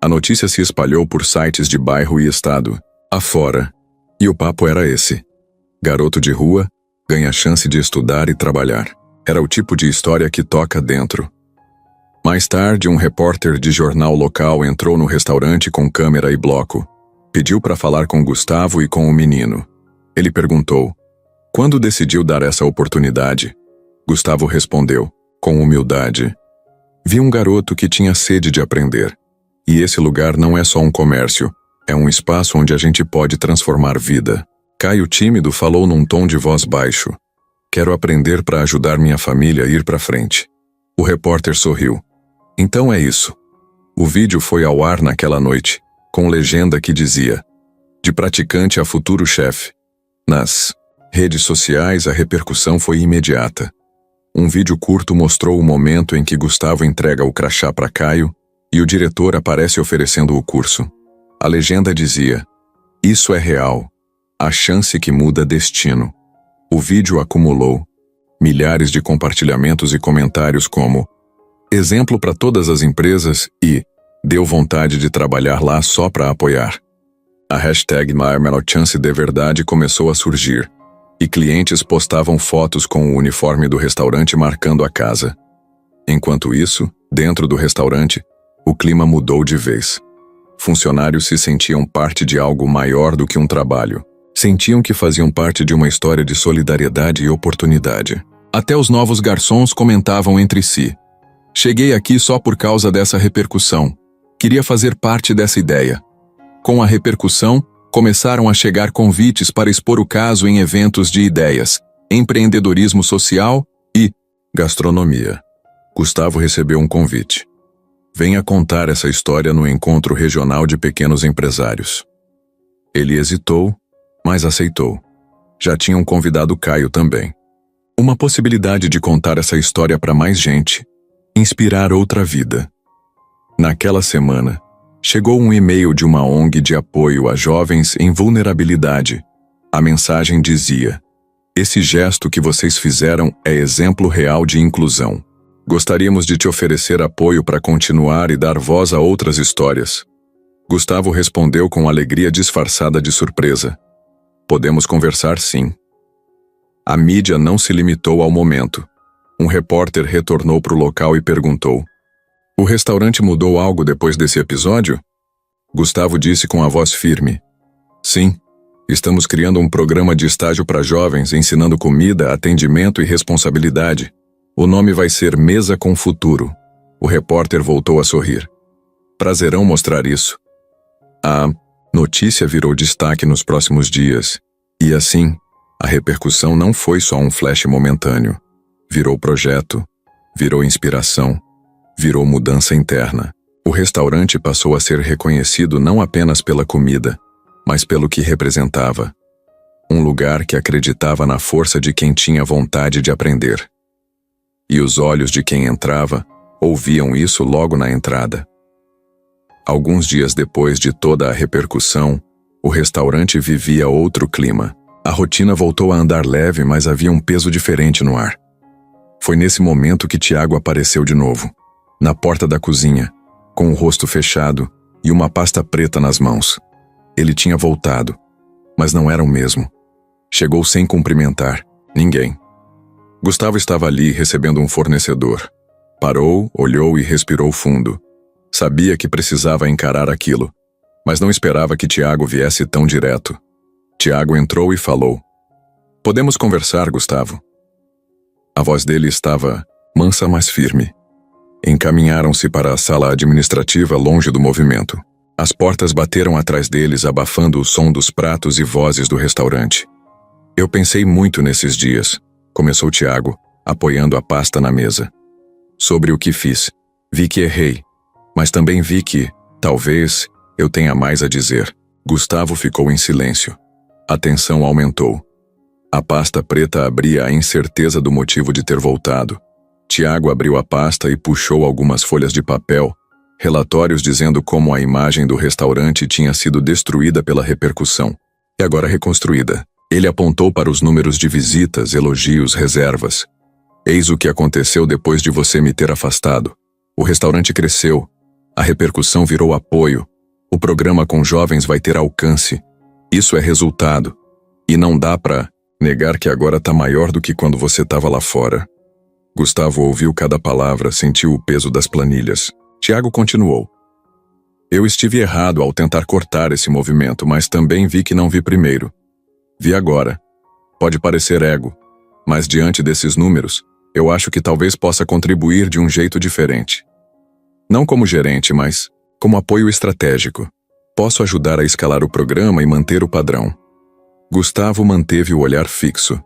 A notícia se espalhou por sites de bairro e estado, afora. E o papo era esse. Garoto de rua ganha chance de estudar e trabalhar. Era o tipo de história que toca dentro. Mais tarde, um repórter de jornal local entrou no restaurante com câmera e bloco. Pediu para falar com Gustavo e com o menino. Ele perguntou: "Quando decidiu dar essa oportunidade?" Gustavo respondeu, com humildade: "Vi um garoto que tinha sede de aprender. E esse lugar não é só um comércio, é um espaço onde a gente pode transformar vida." Caio, tímido, falou num tom de voz baixo: "Quero aprender para ajudar minha família a ir para frente." O repórter sorriu. Então é isso. O vídeo foi ao ar naquela noite, com legenda que dizia: "De praticante a futuro chefe." Nas redes sociais, a repercussão foi imediata. Um vídeo curto mostrou o momento em que Gustavo entrega o crachá para Caio e o diretor aparece oferecendo o curso. A legenda dizia: "Isso é real. A chance que muda destino." O vídeo acumulou milhares de compartilhamentos e comentários como exemplo para todas as empresas e deu vontade de trabalhar lá só para apoiar. A hashtag #MyMelhorChance de verdade começou a surgir, e clientes postavam fotos com o uniforme do restaurante marcando a casa. Enquanto isso, dentro do restaurante, o clima mudou de vez. Funcionários se sentiam parte de algo maior do que um trabalho. Sentiam que faziam parte de uma história de solidariedade e oportunidade. Até os novos garçons comentavam entre si: cheguei aqui só por causa dessa repercussão. Queria fazer parte dessa ideia. Com a repercussão, começaram a chegar convites para expor o caso em eventos de ideias, empreendedorismo social e gastronomia. Gustavo recebeu um convite. Venha contar essa história no encontro regional de pequenos empresários. Ele hesitou, mas aceitou. Já tinham convidado Caio também. Uma possibilidade de contar essa história para mais gente, inspirar outra vida. Naquela semana, chegou um e-mail de uma ONG de apoio a jovens em vulnerabilidade. A mensagem dizia: esse gesto que vocês fizeram é exemplo real de inclusão. Gostaríamos de te oferecer apoio para continuar e dar voz a outras histórias. Gustavo respondeu com alegria disfarçada de surpresa. Podemos conversar sim. A mídia não se limitou ao momento. Um repórter retornou para o local e perguntou: o restaurante mudou algo depois desse episódio? Gustavo disse com a voz firme: sim, estamos criando um programa de estágio para jovens ensinando comida, atendimento e responsabilidade. O nome vai ser Mesa com Futuro. O repórter voltou a sorrir. Prazerão mostrar isso. A notícia virou destaque nos próximos dias. E assim, a repercussão não foi só um flash momentâneo. Virou projeto, virou inspiração, virou mudança interna. O restaurante passou a ser reconhecido não apenas pela comida, mas pelo que representava. Um lugar que acreditava na força de quem tinha vontade de aprender. E os olhos de quem entrava ouviam isso logo na entrada. Alguns dias depois de toda a repercussão, o restaurante vivia outro clima. A rotina voltou a andar leve, mas havia um peso diferente no ar. Foi nesse momento que Tiago apareceu de novo, na porta da cozinha, com o rosto fechado e uma pasta preta nas mãos. Ele tinha voltado, mas não era o mesmo. Chegou sem cumprimentar ninguém. Gustavo estava ali recebendo um fornecedor. Parou, olhou e respirou fundo. Sabia que precisava encarar aquilo, mas não esperava que Tiago viesse tão direto. Tiago entrou e falou: podemos conversar, Gustavo? A voz dele estava mansa, mas firme. Encaminharam-se para a sala administrativa longe do movimento. As portas bateram atrás deles, abafando o som dos pratos e vozes do restaurante. Eu pensei muito nesses dias, começou Tiago, apoiando a pasta na mesa. Sobre o que fiz. Vi que errei, mas também vi que, talvez, eu tenha mais a dizer. Gustavo ficou em silêncio. A tensão aumentou. A pasta preta abria a incerteza do motivo de ter voltado. Tiago abriu a pasta e puxou algumas folhas de papel, relatórios dizendo como a imagem do restaurante tinha sido destruída pela repercussão, e agora reconstruída. Ele apontou para os números de visitas, elogios, reservas. Eis o que aconteceu depois de você me ter afastado. O restaurante cresceu. A repercussão virou apoio. O programa com jovens vai ter alcance. Isso é resultado. E não dá para negar que agora tá maior do que quando você estava lá fora. Gustavo ouviu cada palavra, sentiu o peso das planilhas. Tiago continuou. Eu estive errado ao tentar cortar esse movimento, mas também vi que não vi primeiro. Vi agora. Pode parecer ego, mas diante desses números, eu acho que talvez possa contribuir de um jeito diferente. Não como gerente, mas como apoio estratégico. Posso ajudar a escalar o programa e manter o padrão. Gustavo manteve o olhar fixo.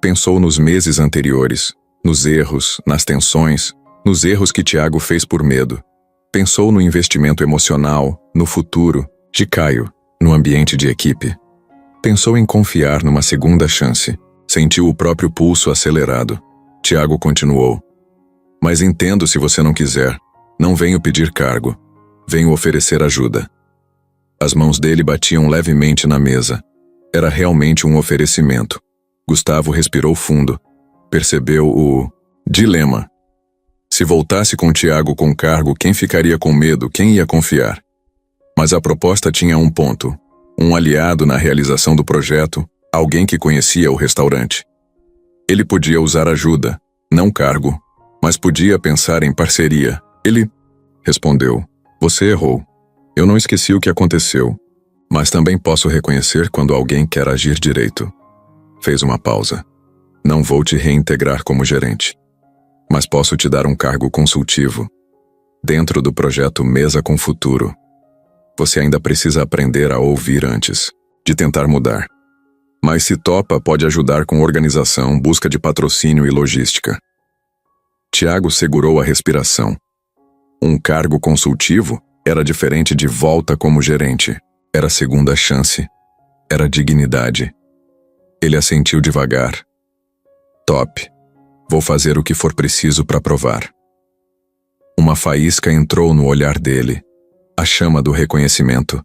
Pensou nos meses anteriores, nos erros, nas tensões, nos erros que Tiago fez por medo. Pensou no investimento emocional, no futuro, de Caio, no ambiente de equipe. Pensou em confiar numa segunda chance. Sentiu o próprio pulso acelerado. Tiago continuou. Mas entendo se você não quiser. Não venho pedir cargo. Venho oferecer ajuda. As mãos dele batiam levemente na mesa. Era realmente um oferecimento. Gustavo respirou fundo. Percebeu o dilema. Se voltasse com Tiago com cargo, quem ficaria com medo, quem ia confiar? Mas a proposta tinha um ponto. Um aliado na realização do projeto, alguém que conhecia o restaurante. Ele podia usar ajuda, não cargo, mas podia pensar em parceria. Ele respondeu: você errou. Eu não esqueci o que aconteceu, mas também posso reconhecer quando alguém quer agir direito. Fez uma pausa. Não vou te reintegrar como gerente, mas posso te dar um cargo consultivo, dentro do projeto Mesa com Futuro. Você ainda precisa aprender a ouvir antes de tentar mudar. Mas se topa, pode ajudar com organização, busca de patrocínio e logística. Tiago segurou a respiração. Um cargo consultivo era diferente de volta como gerente. Era segunda chance. Era dignidade. Ele assentiu devagar. Top. Vou fazer o que for preciso para provar. Uma faísca entrou no olhar dele. A chama do reconhecimento.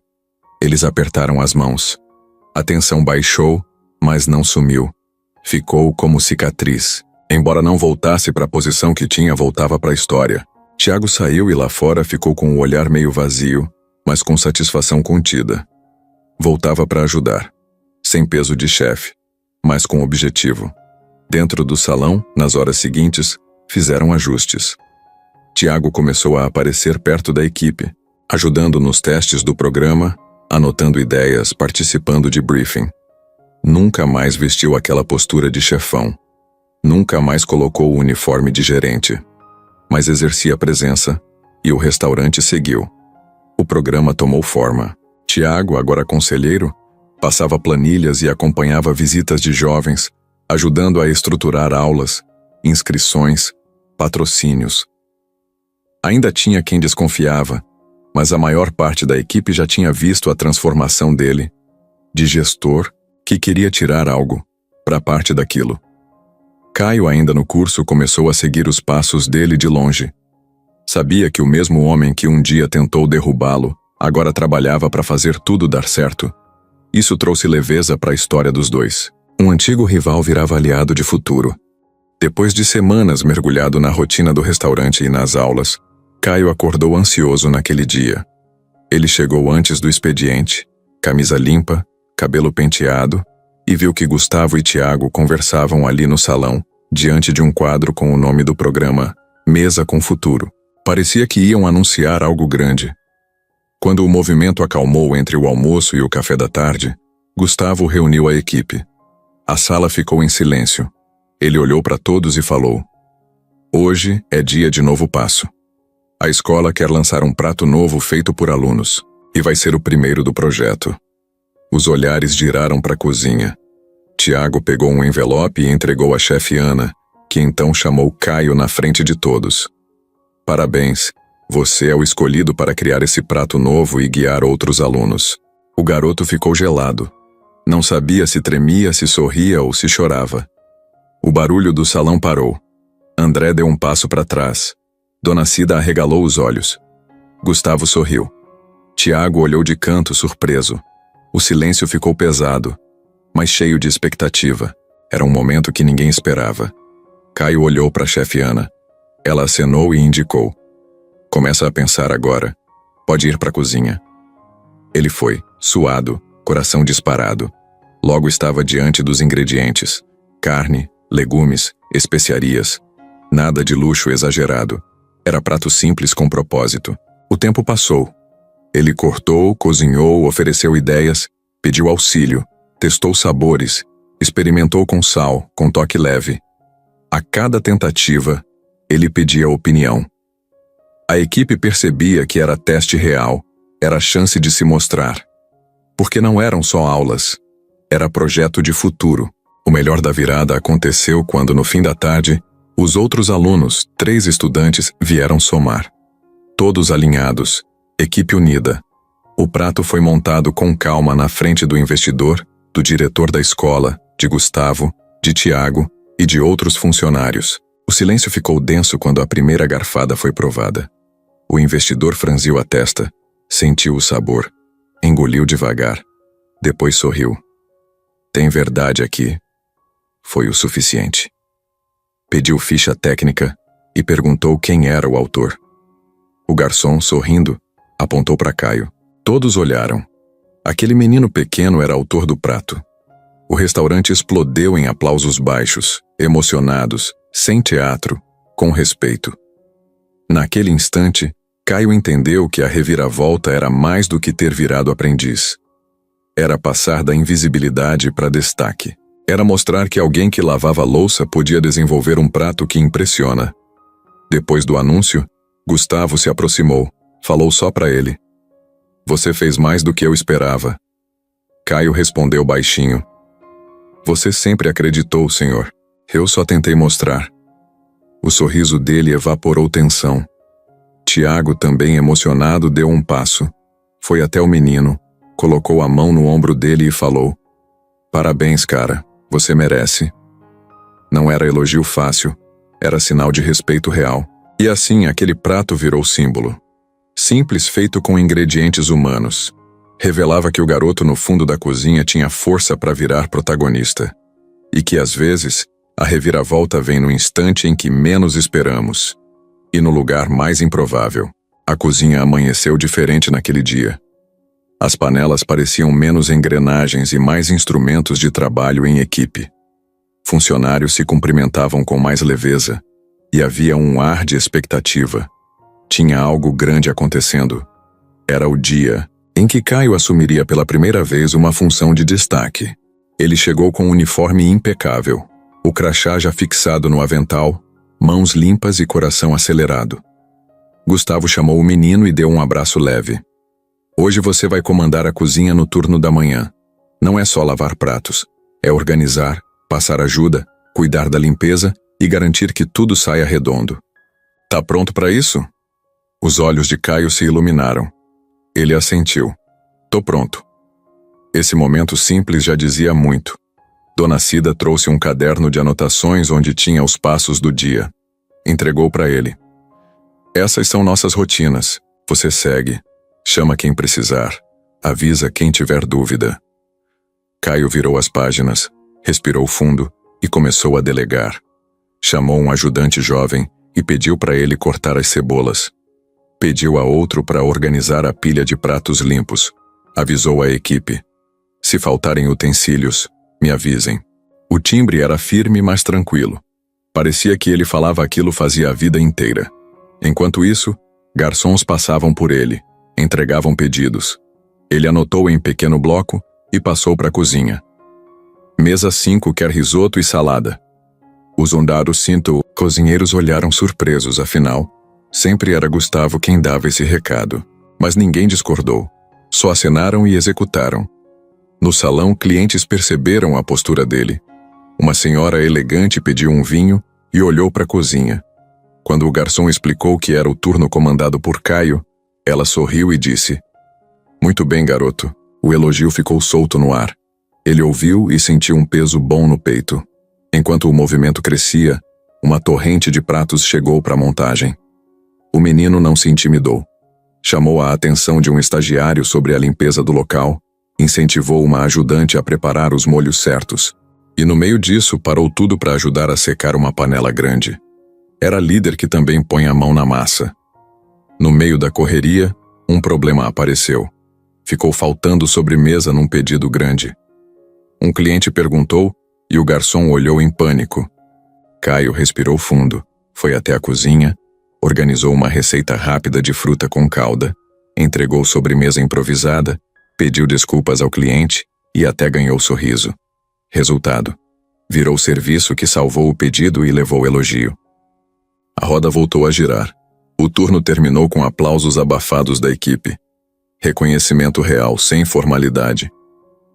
Eles apertaram as mãos. A tensão baixou, mas não sumiu. Ficou como cicatriz. Embora não voltasse para a posição que tinha, voltava para a história. Tiago saiu e lá fora ficou com o olhar meio vazio, mas com satisfação contida. Voltava para ajudar. Sem peso de chefe, mas com objetivo. Dentro do salão, nas horas seguintes, fizeram ajustes. Tiago começou a aparecer perto da equipe, ajudando nos testes do programa, anotando ideias, participando de briefing. Nunca mais vestiu aquela postura de chefão. Nunca mais colocou o uniforme de gerente. Mas exercia presença, e o restaurante seguiu. O programa tomou forma. Tiago, agora conselheiro, passava planilhas e acompanhava visitas de jovens, ajudando a estruturar aulas, inscrições, patrocínios. Ainda tinha quem desconfiava, mas a maior parte da equipe já tinha visto a transformação dele, de gestor que queria tirar algo para parte daquilo. Caio, ainda no curso, começou a seguir os passos dele de longe. Sabia que o mesmo homem que um dia tentou derrubá-lo, agora trabalhava para fazer tudo dar certo. Isso trouxe leveza para a história dos dois. Um antigo rival virava aliado de futuro. Depois de semanas mergulhado na rotina do restaurante e nas aulas, Caio acordou ansioso naquele dia. Ele chegou antes do expediente, camisa limpa, cabelo penteado, e viu que Gustavo e Tiago conversavam ali no salão, diante de um quadro com o nome do programa, Mesa com Futuro. Parecia que iam anunciar algo grande. Quando o movimento acalmou entre o almoço e o café da tarde, Gustavo reuniu a equipe. A sala ficou em silêncio. Ele olhou para todos e falou: hoje é dia de novo passo. A escola quer lançar um prato novo feito por alunos, e vai ser o primeiro do projeto. Os olhares giraram para a cozinha. Tiago pegou um envelope e entregou à chefe Ana, que então chamou Caio na frente de todos. Parabéns, você é o escolhido para criar esse prato novo e guiar outros alunos. O garoto ficou gelado. Não sabia se tremia, se sorria ou se chorava. O barulho do salão parou. André deu um passo para trás. Dona Cida arregalou os olhos. Gustavo sorriu. Tiago olhou de canto, surpreso. O silêncio ficou pesado, mas cheio de expectativa. Era um momento que ninguém esperava. Caio olhou para a chefe Ana. Ela acenou e indicou: começa a pensar agora. Pode ir para a cozinha. Ele foi, suado, coração disparado. Logo estava diante dos ingredientes: carne, legumes, especiarias. Nada de luxo exagerado. Era prato simples com propósito. O tempo passou. Ele cortou, cozinhou, ofereceu ideias, pediu auxílio, testou sabores, experimentou com sal, com toque leve. A cada tentativa, ele pedia opinião. A equipe percebia que era teste real, era chance de se mostrar. Porque não eram só aulas, era projeto de futuro. O melhor da virada aconteceu quando, no fim da tarde, os outros alunos, 3 estudantes, vieram somar. Todos alinhados, equipe unida. O prato foi montado com calma na frente do investidor, do diretor da escola, de Gustavo, de Tiago e de outros funcionários. O silêncio ficou denso quando a primeira garfada foi provada. O investidor franziu a testa, sentiu o sabor, engoliu devagar, depois sorriu. Tem verdade aqui. foi o suficiente. Pediu ficha técnica e perguntou quem era o autor. O garçom, sorrindo, apontou para Caio. Todos olharam. Aquele menino pequeno era autor do prato. O restaurante explodeu em aplausos baixos, emocionados, sem teatro, com respeito. Naquele instante, Caio entendeu que a reviravolta era mais do que ter virado aprendiz. Era passar da invisibilidade para destaque. Era mostrar que alguém que lavava louça podia desenvolver um prato que impressiona. Depois do anúncio, Gustavo se aproximou, falou só para ele. Você fez mais do que eu esperava. Caio respondeu baixinho. Você sempre acreditou, senhor. Eu só tentei mostrar. O sorriso dele evaporou tensão. Tiago, também emocionado, deu um passo. Foi até o menino, colocou a mão no ombro dele e falou: Parabéns, cara, você merece. Não era elogio fácil, era sinal de respeito real. E assim aquele prato virou símbolo. Simples, feito com ingredientes humanos. Revelava que o garoto no fundo da cozinha tinha força para virar protagonista. E que, às vezes, a reviravolta vem no instante em que menos esperamos. E no lugar mais improvável. A cozinha amanheceu diferente naquele dia. As panelas pareciam menos engrenagens e mais instrumentos de trabalho em equipe. Funcionários se cumprimentavam com mais leveza. E havia um ar de expectativa. Tinha algo grande acontecendo. Era o dia em que Caio assumiria pela primeira vez uma função de destaque. Ele chegou com um uniforme impecável, o crachá já fixado no avental, mãos limpas e coração acelerado. Gustavo chamou o menino e deu um abraço leve. Hoje você vai comandar a cozinha no turno da manhã. Não é só lavar pratos, é organizar, passar ajuda, cuidar da limpeza e garantir que tudo saia redondo. Tá pronto para isso? Os olhos de Caio se iluminaram. Ele assentiu. Tô pronto. Esse momento simples já dizia muito. Dona Cida trouxe um caderno de anotações onde tinha os passos do dia. Entregou para ele. Essas são nossas rotinas. Você segue. Chama quem precisar. Avisa quem tiver dúvida. Caio virou as páginas, respirou fundo e começou a delegar. Chamou um ajudante jovem e pediu para ele cortar as cebolas. Pediu a outro para organizar a pilha de pratos limpos. Avisou a equipe. Se faltarem utensílios, me avisem. O timbre era firme, mas tranquilo. Parecia que ele falava aquilo fazia a vida inteira. Enquanto isso, garçons passavam por ele, entregavam pedidos. Ele anotou em pequeno bloco e passou para a cozinha. Mesa 5 quer risoto e salada. Os ondados cozinheiros olharam surpresos, afinal, sempre era Gustavo quem dava esse recado. Mas ninguém discordou. Só acenaram e executaram. No salão, clientes perceberam a postura dele. Uma senhora elegante pediu um vinho e olhou para a cozinha. Quando o garçom explicou que era o turno comandado por Caio, ela sorriu e disse: Muito bem, garoto. O elogio ficou solto no ar. Ele ouviu e sentiu um peso bom no peito. Enquanto o movimento crescia, uma torrente de pratos chegou para a montagem. O menino não se intimidou. Chamou a atenção de um estagiário sobre a limpeza do local, incentivou uma ajudante a preparar os molhos certos. E no meio disso parou tudo para ajudar a secar uma panela grande. Era líder que também põe a mão na massa. No meio da correria, um problema apareceu. Ficou faltando sobremesa num pedido grande. Um cliente perguntou e o garçom olhou em pânico. Caio respirou fundo, foi até a cozinha, organizou uma receita rápida de fruta com calda, entregou sobremesa improvisada, pediu desculpas ao cliente e até ganhou sorriso. Resultado: virou serviço que salvou o pedido e levou elogio. A roda voltou a girar. O turno terminou com aplausos abafados da equipe. Reconhecimento real, sem formalidade.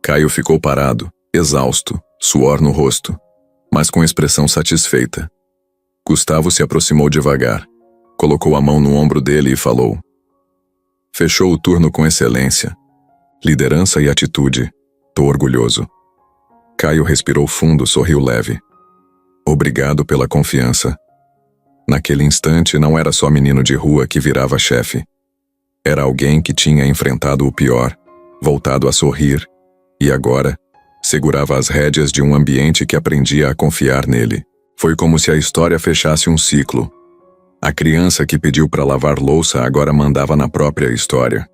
Caio ficou parado, exausto, suor no rosto, mas com expressão satisfeita. Gustavo se aproximou devagar, colocou a mão no ombro dele e falou: Fechou o turno com excelência. Liderança e atitude. Tô orgulhoso. Caio respirou fundo, sorriu leve. Obrigado pela confiança. Naquele instante não era só menino de rua que virava chefe. Era alguém que tinha enfrentado o pior, voltado a sorrir, e agora segurava as rédeas de um ambiente que aprendia a confiar nele. Foi como se a história fechasse um ciclo. A criança que pediu para lavar louça agora mandava na própria história.